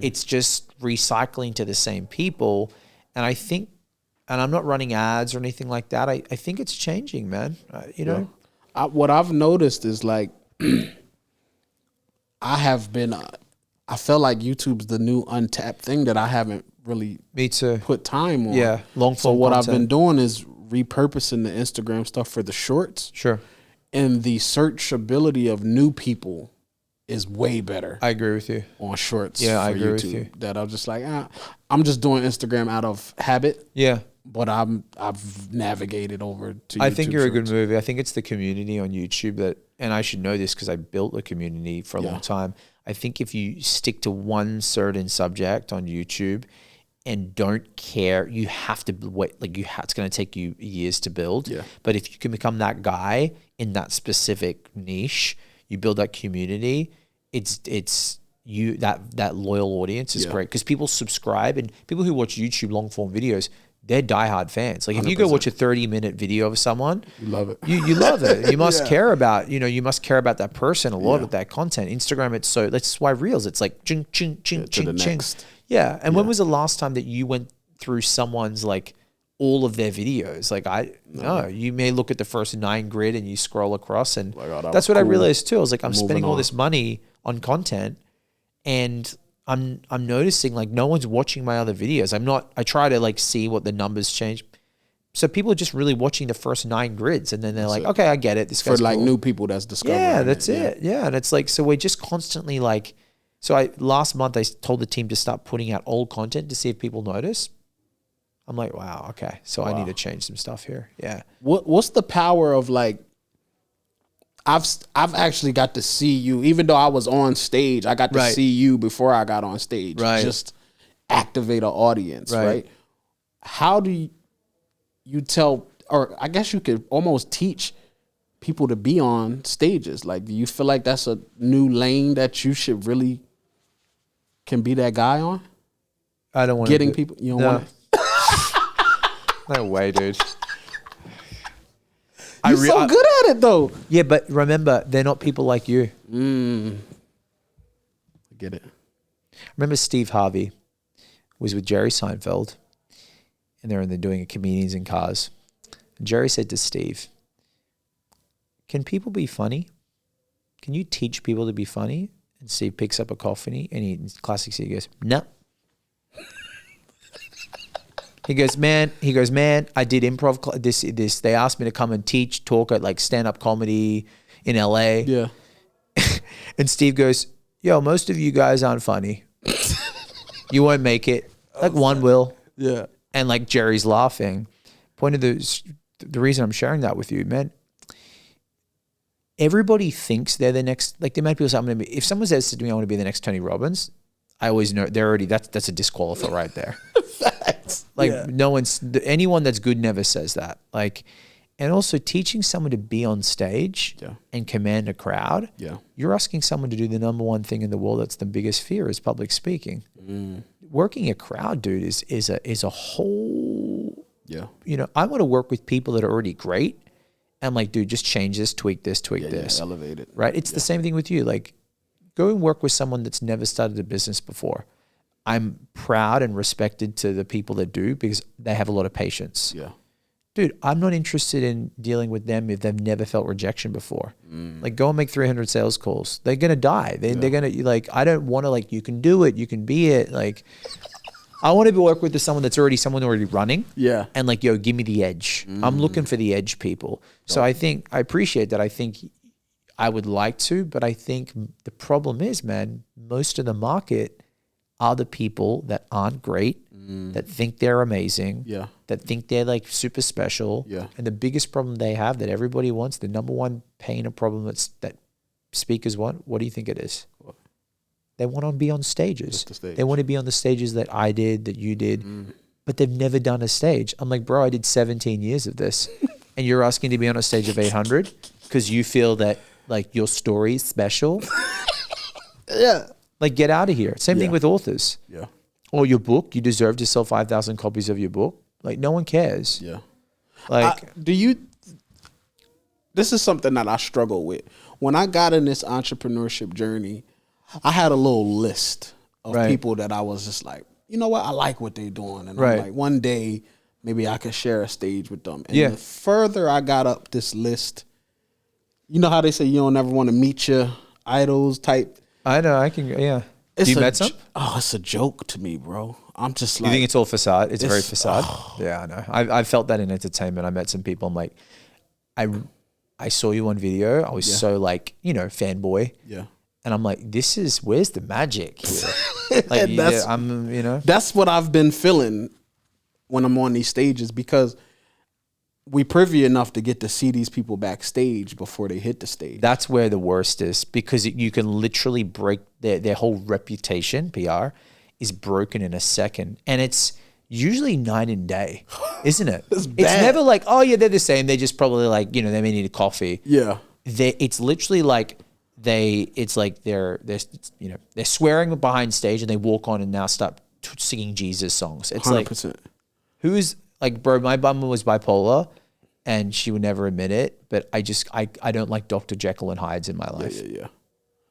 It's just recycling to the same people. And I think, and I'm not running ads or anything like that. I think it's changing, man. What I've noticed is like, I feel like YouTube's the new untapped thing that I haven't really put time on. Yeah, long form. So what content. I've been doing is repurposing the Instagram stuff for the shorts. Sure. And the searchability of new people is way better. I agree with you. On shorts. Yeah, I for agree YouTube, with you. that I'm just like, I'm just doing Instagram out of habit. Yeah. But I've navigated over to YouTube. I think you're shorts. a good movie. I think it's the community on YouTube and I should know this because I built a community for a long time. I think if you stick to one certain subject on YouTube and don't care, you have to wait. Like it's going to take you years to build. Yeah. But if you can become that guy in that specific niche, you build that community. It's you that loyal audience is great because people subscribe, and people who watch YouTube long form videos, they're diehard fans. Like if 100%. You go watch a 30-minute video of someone, you love it. You love it. You must care about, you must care about that person a lot with that content. Instagram, that's why Reels, it's like ching, ching, ching, ching, ching. Yeah. And when was the last time that you went through someone's like all of their videos? Like you may look at the first 9 grid and you scroll across, and that's what I realized too. I was like, I'm spending all this money on content, and I'm noticing like no one's watching my other videos. I try to like see what the numbers change. So people are just really watching the first 9 grids, and then they're like, okay, I get it. This guy's for like cool. new people that's discovering. Yeah, that's it. Yeah. And it's like, so we're just constantly like, last month I told the team to start putting out old content to see if people notice. I'm like, wow, okay. So I need to change some stuff here. Yeah. What's the power of like, I've actually got to see you, even though I was on stage, I got to see you before I got on stage. Right. Just activate an audience, right? How do you tell, or I guess you could almost teach people to be on stages? Like, do you feel like that's a new lane that you should really can be that guy on? I don't want getting people. You don't want to. No way, dude. You're so good at it, though. Yeah, but remember, they're not people like you. I get it. Remember Steve Harvey was with Jerry Seinfeld, and they're doing comedians in cars. And Jerry said to Steve, "Can people be funny?" can you teach people to be funny? And Steve picks up a coffee and classic Steve goes, no. He goes, man, I did improv. This. They asked me to come and talk at like stand-up comedy in LA. Yeah. And Steve goes, yo, most of you guys aren't funny. You won't make it. Like one will. Yeah. And like Jerry's laughing. Point of the reason I'm sharing that with you, man. Everybody thinks they're the next, like the amount of people say, I'm going to be, if someone says to me, I want to be the next Tony Robbins, I always know they're already, that's a disqualifier right there. Facts. Like Yeah. anyone that's good never says that. Like, and also teaching someone to be on stage and command a crowd. Yeah. You're asking someone to do the number one thing in the world that's the biggest fear is public speaking. Working a crowd, dude, is a whole, you know, I want to work with people that are already great. I'm like, dude, just change this, tweak this, this. Elevate it. Right? It's the same thing with you. Like, go and work with someone that's never started a business before. I'm proud and respected to the people that do because they have a lot of patience. Yeah. Dude, I'm not interested in dealing with them if they've never felt rejection before. Like, go and make 300 sales calls. They're going to die. They're going to, like, I don't want to, like, you can do it. You can be it. Like, I want to work with someone already running. Yeah. And like, yo, give me the edge. I'm looking for the edge people. So I appreciate that. I think I would like to, but I think the problem is, man, most of the market are the people that aren't great, that think they're amazing, that think they're like super special. Yeah. And the biggest problem they have that everybody wants, the number one pain or problem that speakers want, what do you think it is? What? They want to be on stages. They want to be on the stages that I did, that you did, but they've never done a stage. I'm like, bro, I did 17 years of this. And you're asking to be on a stage of 800 because you feel that like your story is special. Yeah. Like, get out of here. Same thing with authors. Yeah. Or your book, you deserve to sell 5,000 copies of your book. Like, no one cares. Yeah. Like, this is something that I struggle with. When I got in this entrepreneurship journey, I had a little list of people that I was just like, you know what? I like what they're doing. And I'm like, one day, maybe I could share a stage with them. And the further I got up this list, you know how they say you don't ever want to meet your idols type. I know, I can, yeah. You met some? Oh, it's a joke to me, bro. I'm just like. You think it's all facade? It's very facade? Oh. Yeah, I know. I've felt that in entertainment. I met some people. I'm like, I saw you on video. I was so like, you know, fanboy. Yeah. And I'm like, where's the magic here? Like, I'm, you know. That's what I've been feeling when I'm on these stages because we privy enough to get to see these people backstage before they hit the stage. That's where the worst is because you can literally break their whole reputation, PR, is broken in a second. And it's usually night and day, isn't it? It's never like, oh yeah, they're the same. They just probably like, you know, they may need a coffee. Yeah. It's literally like they're swearing behind stage and they walk on and now start singing Jesus songs. It's 100%. Like, who's like, bro, my bum was bipolar and she would never admit it, but I don't like Dr. Jekyll and Hydes in my life. Yeah.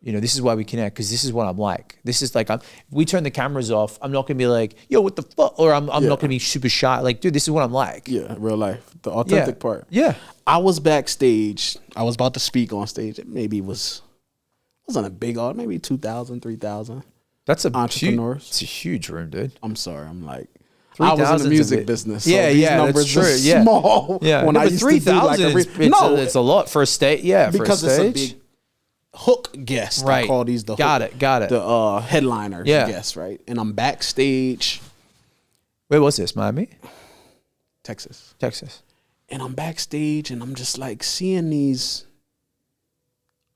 You know, this is why we connect because this is what I'm like. This is like, if we turn the cameras off, I'm not going to be like, yo, what the fuck? Or I'm not going to be super shy. Like, dude, this is what I'm like. Yeah, real life. The authentic part. Yeah. I was backstage. I was about to speak on stage. Maybe it wasn't a big audience, maybe 2,000, 3,000. That's entrepreneurs. It's a huge room, dude. I'm sorry. I'm like, I was in the music business. So these numbers that's true. Are small. Yeah. When I used 3,000, it's a lot for a stage. Yeah, because it's a big hook guest. Right. I call these the got it. The headliner guest, right? And I'm backstage. Where was this? Miami? Texas. And I'm backstage and I'm just like seeing these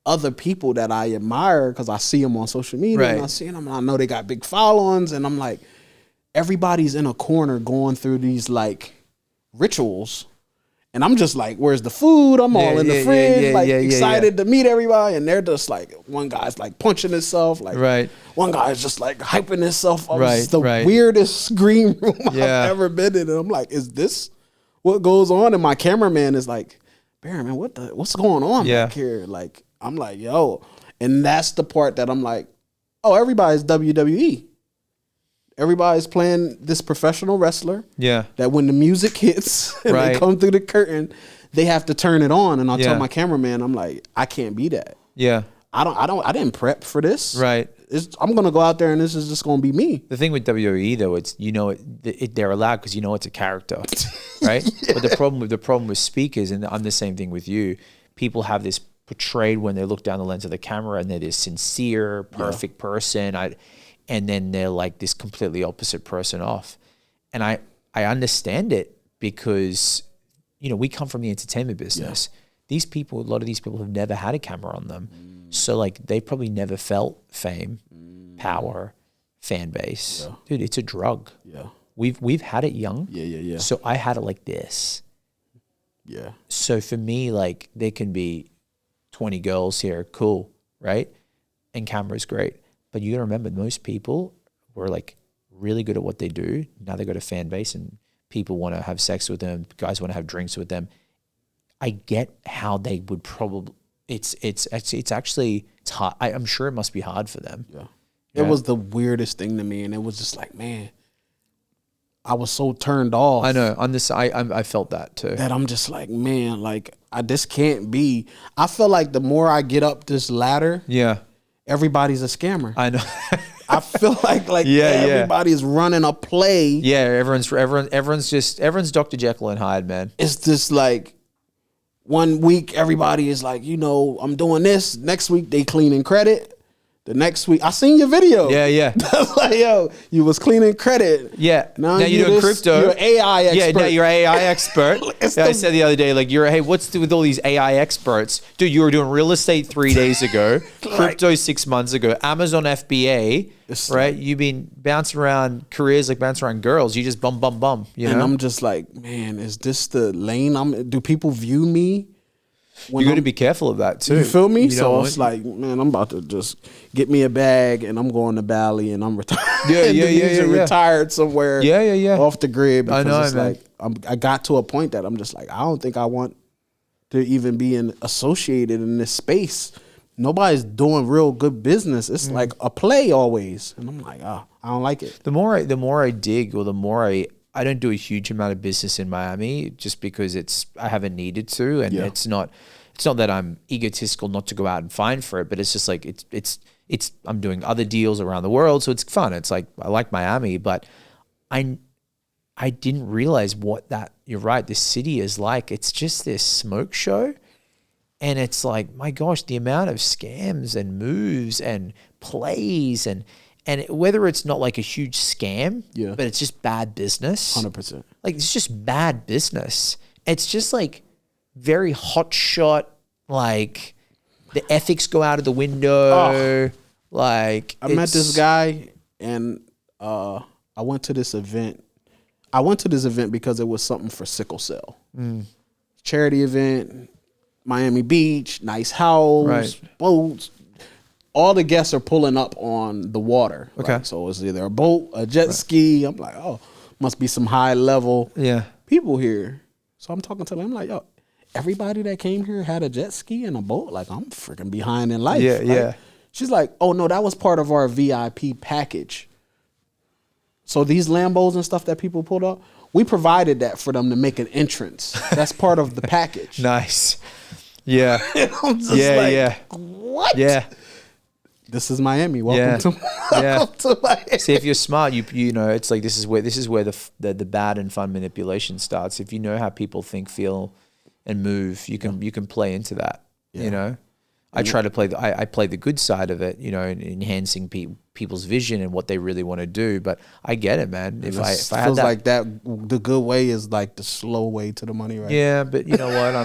other people that I admire because I see them on social media and I see them and I know they got big followings and I'm like, everybody's in a corner going through these like rituals. And I'm just like, where's the food? I'm all in the fridge, excited to meet everybody. And they're just like, one guy's like punching himself. Like one guy's just like hyping himself up. It's the weirdest green room I've ever been in. And I'm like, is this what goes on? And my cameraman is like, Barion, man, what's going on back here? Like, I'm like, yo. And that's the part that I'm like, oh, everybody's WWE. Everybody's playing this professional wrestler. Yeah. That when the music hits and they come through the curtain, they have to turn it on. And I'll tell my cameraman, I'm like, I can't be that. Yeah. I didn't prep for this. Right. I'm gonna go out there and this is just gonna be me. The thing with WWE though, it's they're allowed because it's a character, right? Yeah. But the problem with speakers, and I'm the same thing with you. People have this portrayed when they look down the lens of the camera, and they're this sincere, perfect person. And then they're like this completely opposite person off. And I understand it because we come from the entertainment business. Yeah. A lot of these people have never had a camera on them. So like they probably never felt fame, power, fan base. Yeah. Dude, it's a drug. Yeah. We've had it young. Yeah. So I had it like this. Yeah. So for me, like there can be 20 girls here, cool, right? And camera's great. But you gotta remember, most people were like really good at what they do. Now they got a fan base and people want to have sex with them. Guys want to have drinks with them. I get how they would probably. It's hard. I'm sure it must be hard for them. Yeah. It was the weirdest thing to me, and it was just like, man, I was so turned off. I know. On this, I felt that too. That I'm just like, man, like this can't be. I feel like the more I get up this ladder, everybody's a scammer. I know. I feel like everybody's running a play. Yeah, everyone's Dr. Jekyll and Hyde, man. It's just like 1 week everybody is like, I'm doing this. Next week they cleaning credit. The next week I seen your video. Yeah. That's like, yo, you was cleaning credit. Yeah. Now you're doing crypto. You're an AI expert. Yeah, now you're an AI expert. I said the other day, like, hey, what's with all these AI experts? Dude, you were doing real estate 3 days ago, crypto 6 months ago, Amazon FBA, right? You've been bouncing around careers like bouncing around girls. You just bum. And I'm just like, man, is this the lane do people view me? You got to be careful of that too. You feel me? So it's like, man, I'm about to just get me a bag and I'm going to Bali and I'm retired. Yeah. Retired somewhere. Yeah. Off the grid. Because I know, it's man. like I got to a point that I'm just like, I don't think I want to even be associated in this space. Nobody's doing real good business. It's like a play always, and I'm like, I don't like it. The more I dig, or the more I don't do a huge amount of business in Miami just because I haven't needed to, and it's not that I'm egotistical not to go out and find for it, but it's just like it's I'm doing other deals around the world, so it's fun. It's like I like Miami, but I didn't realize you're right, this city is like. It's just this smoke show, and it's like, my gosh, the amount of scams and moves and plays and whether it's not like a huge scam, but it's just bad business. 100%. Like, it's just bad business. It's just like very hot shot, like the ethics go out of the window. Like, I met this guy and I went to this event. I went to this event because it was something for sickle cell. Charity event, Miami Beach, nice house, boats. All the guests are pulling up on the water. Okay. Right? So it's either a boat, a jet ski. I'm like, must be some high level people here. So I'm talking to them. I'm like, yo, everybody that came here had a jet ski and a boat. Like, I'm freaking behind in life. Yeah. She's like, oh no, that was part of our VIP package. So these Lambos and stuff that people pulled up, we provided that for them to make an entrance. That's part of the package. Nice. Yeah. And I'm just like, what? Yeah. This is Miami. Welcome to Miami. See, if you're smart, you know, it's like this is where the bad and fun manipulation starts. If you know how people think, feel, and move, you can play into that. You know, I try to play I play the good side of it. You know, enhancing people's vision and what they really want to do. But I get it, man. If I had that, like that, the good way is like the slow way to the money, right? Yeah, but you know what?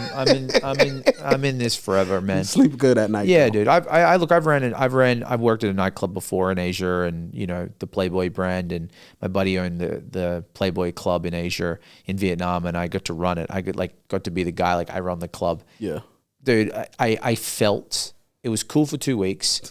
I'm in this forever, man. You sleep good at night. Yeah, dude. I've worked at a nightclub before in Asia, and you know, the Playboy brand, and my buddy owned the Playboy club in Asia, in Vietnam, and I got to run it. I got to be the guy, like I run the club. Yeah. Dude, I felt it was cool for 2 weeks,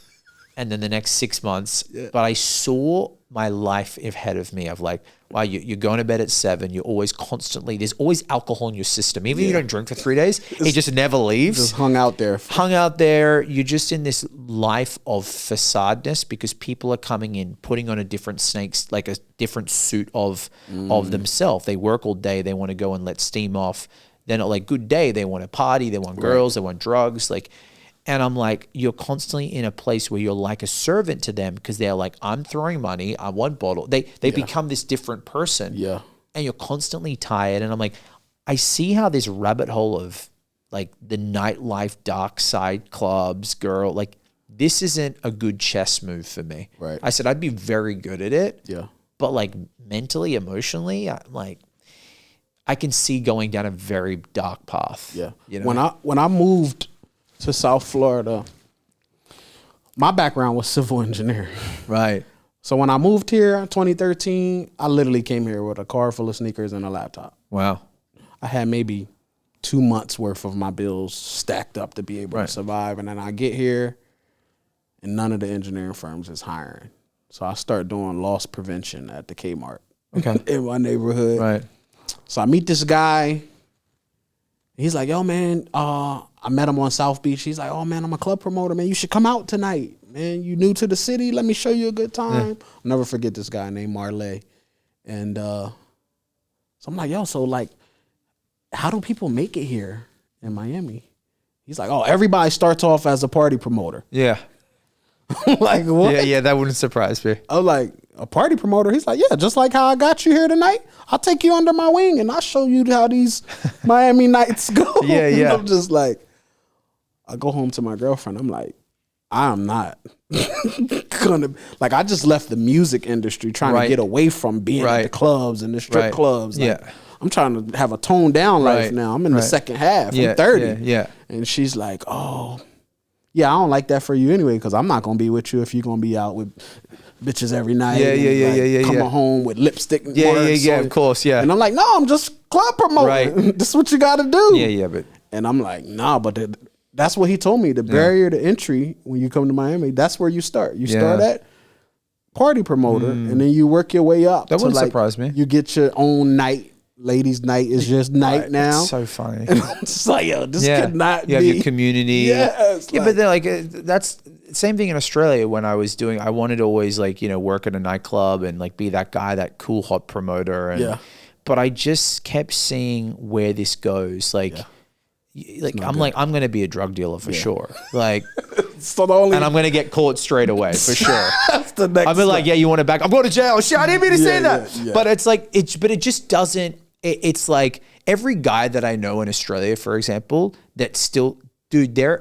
and then the next 6 months. Yeah. But I saw my life ahead of me of like, wow, you're going to bed at 7. You're always constantly, there's always alcohol in your system. Even if you don't drink for 3 days, it just never leaves. Just hung out there. You're just in this life of facadeness because people are coming in, putting on a different like a different suit of themselves. They work all day. They want to go and let steam off. They're not like good day. They want to party. They want girls. They want drugs. Like, And I'm like, you're constantly in a place where you're like a servant to them because they're like, I'm throwing money, I want bottle. They become this different person. Yeah. And you're constantly tired. And I'm like, I see how this rabbit hole of like the nightlife, dark side clubs, girl, like this isn't a good chess move for me. Right. I said, I'd be very good at it. Yeah. But like mentally, emotionally, I'm like, I can see going down a very dark path. Yeah. You know? When I moved to South Florida, my background was civil engineering. Right. So when I moved here in 2013, I literally came here with a car full of sneakers and a laptop. Wow. I had maybe 2 months worth of my bills stacked up to be able to survive. And then I get here and none of the engineering firms is hiring. So I start doing loss prevention at the Kmart in my neighborhood. Right. So I meet this guy. He's like, yo, man, I met him on South Beach. He's like, oh, man, I'm a club promoter, man. You should come out tonight. Man, you new to the city. Let me show you a good time. I'll never forget this guy named Marley. And so I'm like, yo, so like, how do people make it here in Miami? He's like, oh, everybody starts off as a party promoter. Yeah. Like, what? Yeah, that wouldn't surprise me. I was like, a party promoter? He's like, yeah, just like how I got you here tonight. I'll take you under my wing and I'll show you how these Miami nights go. Yeah, yeah. I'm just like, I go home to my girlfriend. I'm like, I'm not gonna, like, I just left the music industry trying to get away from being at the clubs and the strip clubs. Like, I'm trying to have a toned down life now. I'm in the second half. I'm 30. Yeah. And she's like, oh, yeah, I don't like that for you anyway, because I'm not going to be with you if you're going to be out with bitches every night. Coming home with lipstick. Yeah, of course, yeah. And I'm like, no, I'm just club promoting. Right. This is what you got to do. Yeah, but. And I'm like, nah, but that's what he told me. The barrier to entry when you come to Miami, that's where you start. You start at party promoter, and then you work your way up. That wouldn't surprise me. You get your own night. Ladies' night is just night now. It's so funny. And I'm just like, yo, this could not be. You have your community. Yeah, but then like that's same thing in Australia when I wanted to always like, you know, work at a nightclub and like be that guy, that cool hot promoter. And, but I just kept seeing where this goes. Like, I'm going to be a drug dealer for sure. Like, and I'm going to get caught straight away for sure. That's the next. I'll be like, yeah, you want it back? I'm going to jail. Shit, I didn't mean to say that. Yeah. But it's like, but it just doesn't. It's like every guy that I know in Australia, for example, that still, dude, I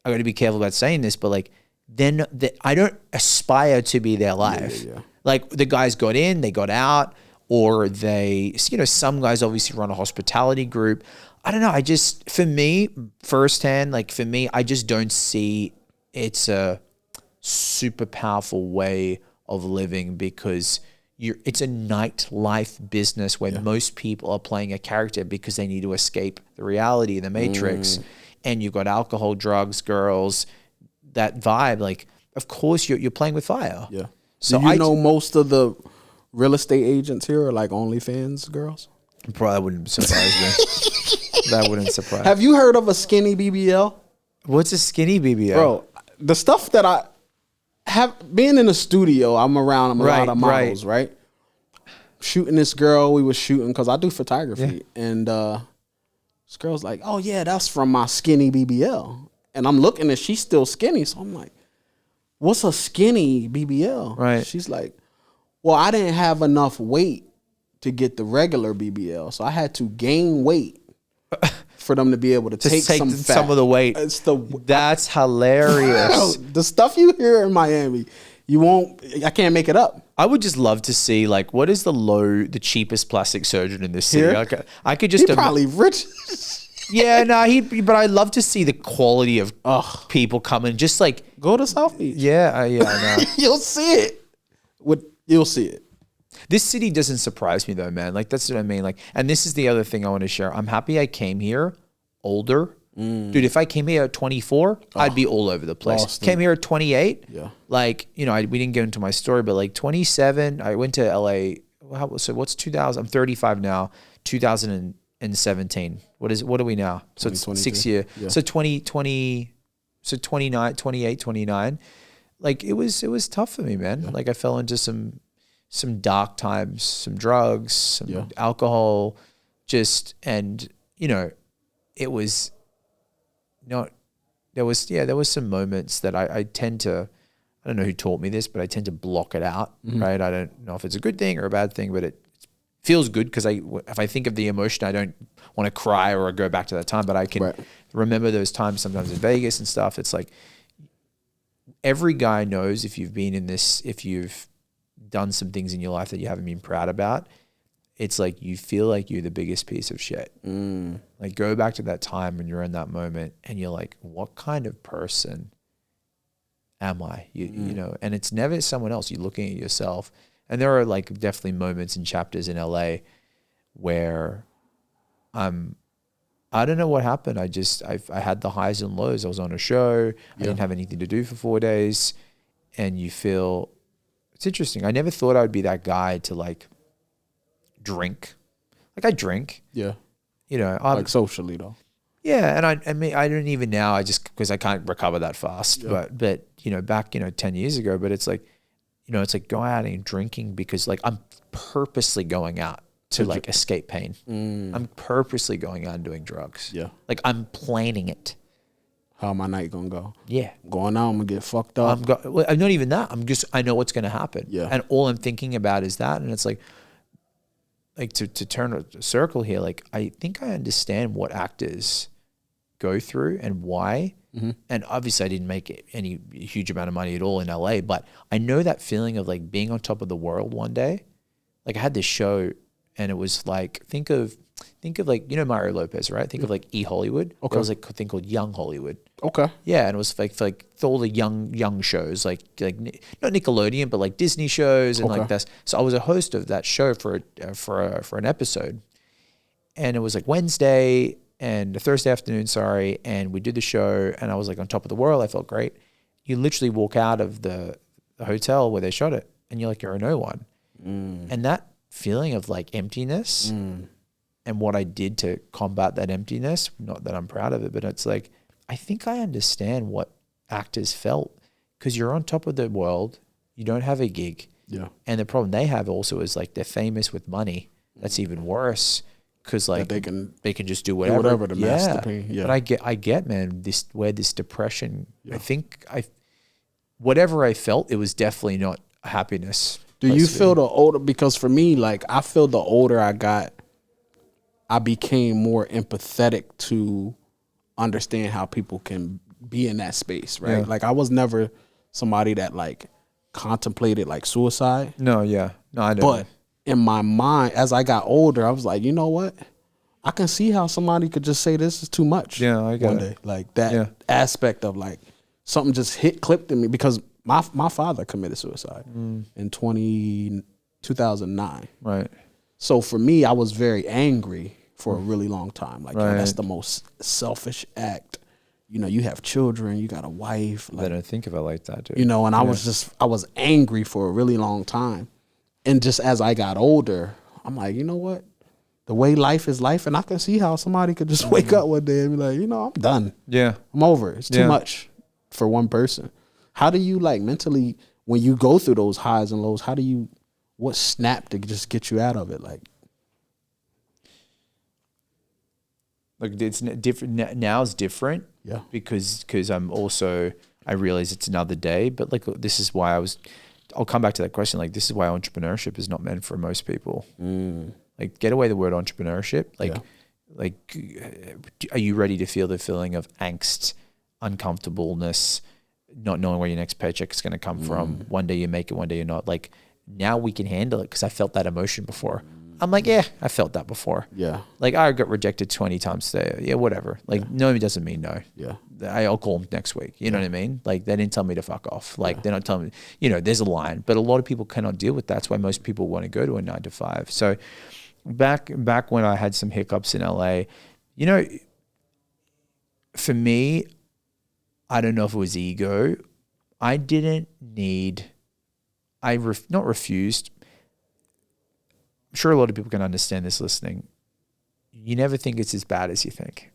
got to be careful about saying this, but like, then I don't aspire to be their life. Like the guys got in, they got out, or they, you know, some guys obviously run a hospitality group. I don't know. I just, for me, firsthand, like for me, I just don't see it's a super powerful way of living because it's a nightlife business where most people are playing a character because they need to escape the reality, the matrix. And you've got alcohol, drugs, girls, that vibe. Like, of course, you're playing with fire. Yeah. So do you know most of the real estate agents here are like OnlyFans girls? Probably wouldn't surprise me. That wouldn't surprise. Have you heard of a skinny BBL? What's a skinny BBL? Bro, the stuff that I have been in the studio, I'm around a lot of models, right? Shooting this girl, we was shooting because I do photography, and this girl's like, "Oh yeah, that's from my skinny BBL," and I'm looking and she's still skinny, so I'm like, "What's a skinny BBL?" Right? She's like, "Well, I didn't have enough weight to get the regular BBL, so I had to gain weight for them to be able to take some of the weight." That's hilarious. The stuff you hear in Miami, I can't make it up. I would just love to see like what is the cheapest plastic surgeon in this city. Like, I could just probably rich. Yeah, no, but I'd love to see the quality of people coming. Just like go to South Beach. Yeah, I know. You'll see it. You'll see it. This city doesn't surprise me though, man. Like that's what I mean. Like, and this is the other thing I want to share. I'm happy I came here older. Dude, if I came here at 24, I'd be all over the place. Boston. Came here at 28. Yeah. Like, you know, we didn't get into my story, but like 27, I went to LA. So what's 2000? I'm 35 now. 2017. What are we now? So it's 6 years. Yeah. So 20, so 29, 28, 29. Like it was tough for me, man. Yeah. Like I fell into some dark times, some drugs, some alcohol, and you know, it was there was some moments that I tend to, I don't know who taught me this, but I tend to block it out, right? I don't know if it's a good thing or a bad thing, but it feels good because if I think of the emotion, I don't want to cry or go back to that time, but I can remember those times sometimes in Vegas and stuff. It's like every guy knows if you've been in this, if you've done some things in your life that you haven't been proud about, it's like you feel like you're the biggest piece of shit. Like go back to that time when you're in that moment and you're like, what kind of person am I? You know, and it's never someone else. You're looking at yourself. And there are like definitely moments and chapters in LA where I don't know what happened. I had the highs and lows. I was on a show. I didn't have anything to do for 4 days. And you feel, it's interesting. I never thought I would be that guy to like drink. Like I drink. Yeah. You know. Like socially though. Yeah. And I mean, I don't even now, because I can't recover that fast. Yeah. But, you know, back, 10 years ago, but it's like, it's like going out and drinking because like I'm purposely going out to like escape pain. I'm purposely going out and doing drugs. Yeah. Like I'm planning it. How my night gonna go? Yeah. Going out, I'm gonna get fucked up. I'm not even that. I know what's gonna happen. Yeah. And all I'm thinking about is that. And it's like to turn a circle here, like I think I understand what actors go through and why. And obviously I didn't make any huge amount of money at all in LA, but I know that feeling of like being on top of the world one day. Like I had this show and it was like, think of like, Mario Lopez, right? Think of like E-Hollywood. Okay. There was like a thing called Young Hollywood. Okay. Yeah. And it was like all the young shows, like not Nickelodeon, but like Disney shows and like this. So I was a host of that show for an episode, and it was like Wednesday and a Thursday afternoon, and we did the show and I was like on top of the world. I felt great. You literally walk out of the hotel where they shot it and you're like, you're a no one. And that feeling of like emptiness and what I did to combat that emptiness, not that I'm proud of it, but it's like, I think I understand what actors felt because you're on top of the world. You don't have a gig. Yeah. And the problem they have also is like they're famous with money. That's even worse. Because like they can just do whatever. Masterpiece. Yeah. But I get, man, this depression. Yeah. I think whatever I felt, it was definitely not happiness. Do you feel the older? Because for me, like I feel the older I got, I became more empathetic to understand how people can be in that space, right? Yeah. Like I was never somebody that like contemplated like suicide. No, yeah, no, I didn't. But in my mind, as I got older, I was like, you know what? I can see how somebody could just say this is too much. Yeah, I got it. Like that aspect of like something just clicked in me because my father committed suicide in 2009. Right. So for me, I was very angry for a really long time. Like that's the most selfish act. You have children, you got a wife. Like, I don't think of it like that, dude. And I was angry for a really long time. And just as I got older, I'm like, you know what? The way life is life, and I can see how somebody could just wake up one day and be like, I'm done. Yeah. I'm over it. It's too much for one person. How do you like mentally, when you go through those highs and lows, what snap to just get you out of it? Like it's different. Now it's different. Yeah. Because I realize it's another day, but like this is why I'll come back to that question. Like, this is why entrepreneurship is not meant for most people. Like, get away the word entrepreneurship. Like, are you ready to feel the feeling of angst, uncomfortableness, not knowing where your next paycheck is going to come from? One day you make it, one day you're not. Like, now we can handle it because I felt that emotion before. I'm like, yeah, I felt that before. Yeah. Like, I got rejected 20 times today. Yeah, whatever. Like, no, it doesn't mean no. Yeah. I'll call them next week. You know what I mean? Like, they didn't tell me to fuck off. Like, they're not telling me, there's a line. But a lot of people cannot deal with that. That's why most people want to go to a 9 to 5. So back when I had some hiccups in LA, for me, I don't know if it was ego. I didn't need, not refused. I'm sure a lot of people can understand this listening. You never think it's as bad as you think.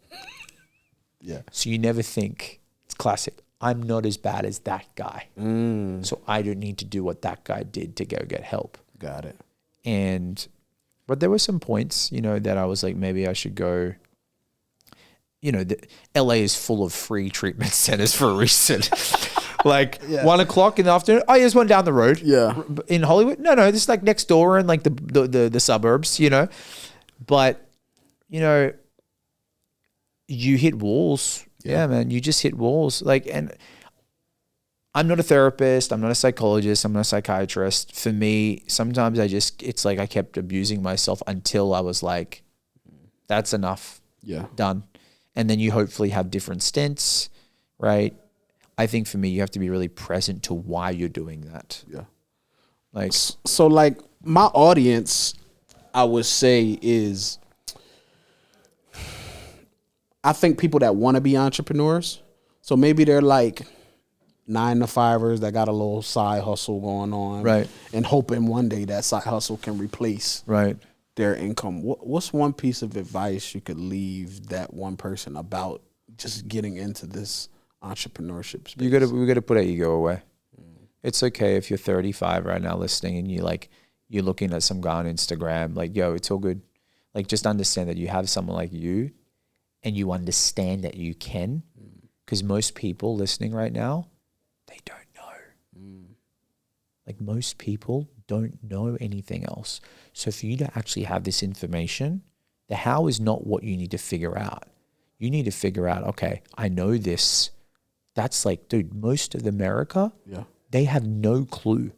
Yeah. So you never think, it's classic, I'm not as bad as that guy. So I don't need to do what that guy did to go get help. Got it. But there were some points, that I was like, maybe I should go LA is full of free treatment centers for a reason. Like 1 o'clock in the afternoon. Oh, there's one down the road. Yeah. In Hollywood. No, this is like next door in like the suburbs, But, you hit walls. Yeah, man. You just hit walls. Like, and I'm not a therapist. I'm not a psychologist. I'm not a psychiatrist. For me, sometimes it's like I kept abusing myself until I was like, that's enough. Yeah. Done. And then you hopefully have different stints, right? I think for me, you have to be really present to why you're doing that. Yeah. Like, so like my audience, I would say is, I think people that want to be entrepreneurs. So maybe they're like 9-to-5ers that got a little side hustle going on. Right. And hoping one day that side hustle can replace their income. What's one piece of advice you could leave that one person about just getting into this entrepreneurship space? We got to put our ego away. It's okay if you're 35 right now listening and you're looking at some guy on Instagram, like, yo, it's all good. Like, just understand that you have someone like you and you understand that you can, because most people listening right now, they don't know. Like, most people don't know anything else. So for you to actually have this information, the how is not what you need to figure out. You need to figure out, okay, I know this. That's like, dude, most of America, they have no clue.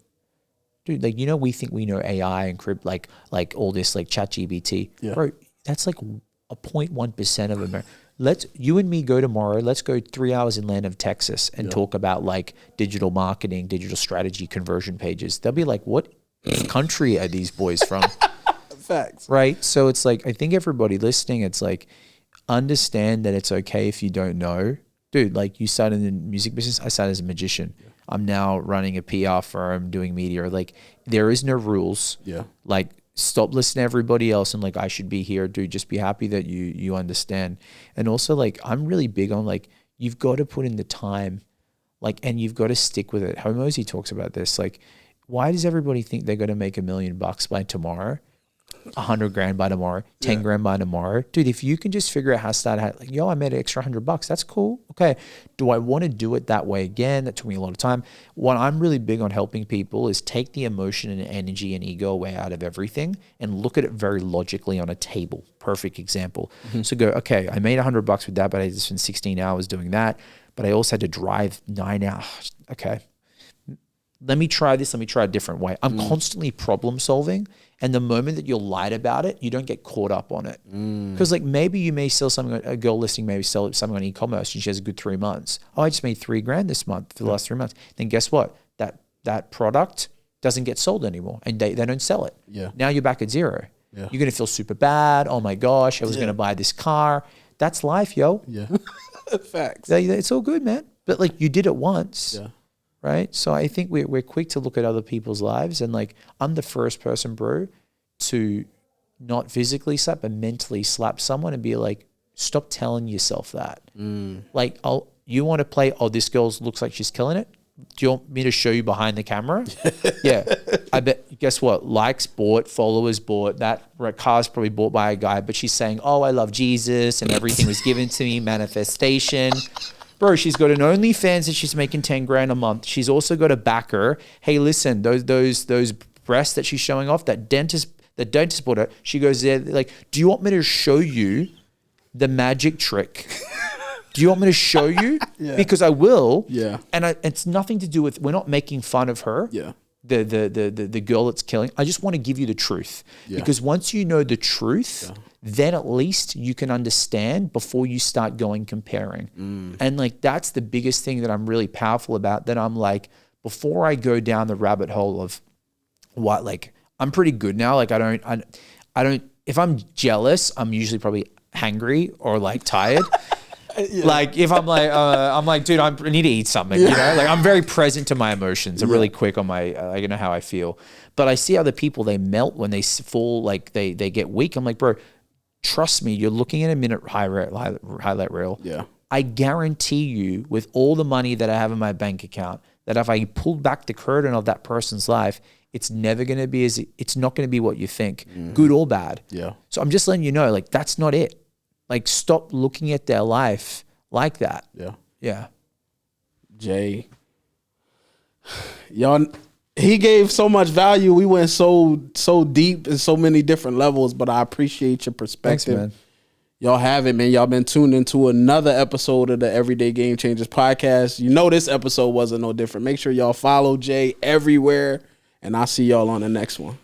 Dude, like, we think we know AI and like all this, like ChatGPT. Yeah. Bro, that's like a 0.1% of America. You and me go tomorrow. Let's go 3 hours inland of Texas and talk about like digital marketing, digital strategy, conversion pages. They'll be like, what country are these boys from? Facts. Right? So it's like, I think everybody listening, it's like, understand that it's okay if you don't know. Dude, like, you started in the music business. I started as a magician. Yeah. I'm now running a PR firm, doing media. Like, there is no rules. Yeah. Like, stop listening to everybody else and like, I should be here. Dude, just be happy that you understand. And also, like, I'm really big on like, you've got to put in the time, like, and you've got to stick with it. Hormozy talks about this. Like, why does everybody think they're going to make $1 million by tomorrow? 100 grand by tomorrow, 10 grand by tomorrow. Dude, if you can just figure out how to start, like, yo, I made an extra $100. That's cool. Okay. Do I want to do it that way again? That took me a lot of time. What I'm really big on helping people is take the emotion and energy and ego away out of everything and look at it very logically on a table. Perfect example. So go, okay, I made $100 with that, but I just spent 16 hours doing that. But I also had to drive 9 hours. Okay. Let me try this. Let me try a different way. I'm constantly problem solving. And the moment that you're light about it, you don't get caught up on it. Because like, maybe you may sell something, a girl listing maybe sell something on e-commerce and she has a good 3 months. Oh, I just made 3 grand this month for the last 3 months. Then guess what? That product doesn't get sold anymore and they don't sell it. Yeah. Now you're back at zero. Yeah. You're going to feel super bad. Oh my gosh, I was going to buy this car. That's life, yo. Yeah. Facts. It's all good, man. But like, you did it once. Yeah. Right? So I think we're quick to look at other people's lives, and like, I'm the first person, bro, to not physically slap but mentally slap someone and be like, stop telling yourself that. Like, you want to play, this girl looks like she's killing it? Do you want me to show you behind the camera? Yeah. I bet, guess what? Likes bought, followers bought, that car's probably bought by a guy, but she's saying, oh, I love Jesus and everything was given to me, manifestation. Bro, she's got an OnlyFans that she's making 10 grand a month. She's also got a backer. Hey, listen, those breasts that she's showing off, the dentist bought her. She goes there like, do you want me to show you the magic trick? Do you want me to show you? Yeah. Because I will. Yeah. And it's nothing to do with, we're not making fun of her. Yeah. The girl that's killing. I just want to give you the truth. Yeah. Because once you know the truth, then at least you can understand before you start going comparing. And like, that's the biggest thing that I'm really powerful about, that I'm like, before I go down the rabbit hole of what, like, I'm pretty good now. Like, I don't, if I'm jealous, I'm usually probably hangry or like tired. Like, if I'm like, dude, I need to eat something, you know? Like, I'm very present to my emotions. I'm really quick on my, I know how I feel. But I see other people, they melt when they fall, like they get weak. I'm like, bro, trust me, you're looking at a minute highlight reel. Yeah. I guarantee you, with all the money that I have in my bank account, that if I pulled back the curtain of that person's life, it's never going to be it's not going to be what you think, good or bad. Yeah. So I'm just letting you know, like, that's not it. Like, stop looking at their life like that. Yeah. Yeah. Jay. Y'all, he gave so much value. We went so deep in so many different levels, but I appreciate your perspective. Thanks, man. Y'all have it, man. Y'all been tuned into another episode of the Everyday Game Changers podcast. You know this episode wasn't no different. Make sure y'all follow Jay everywhere, and I'll see y'all on the next one.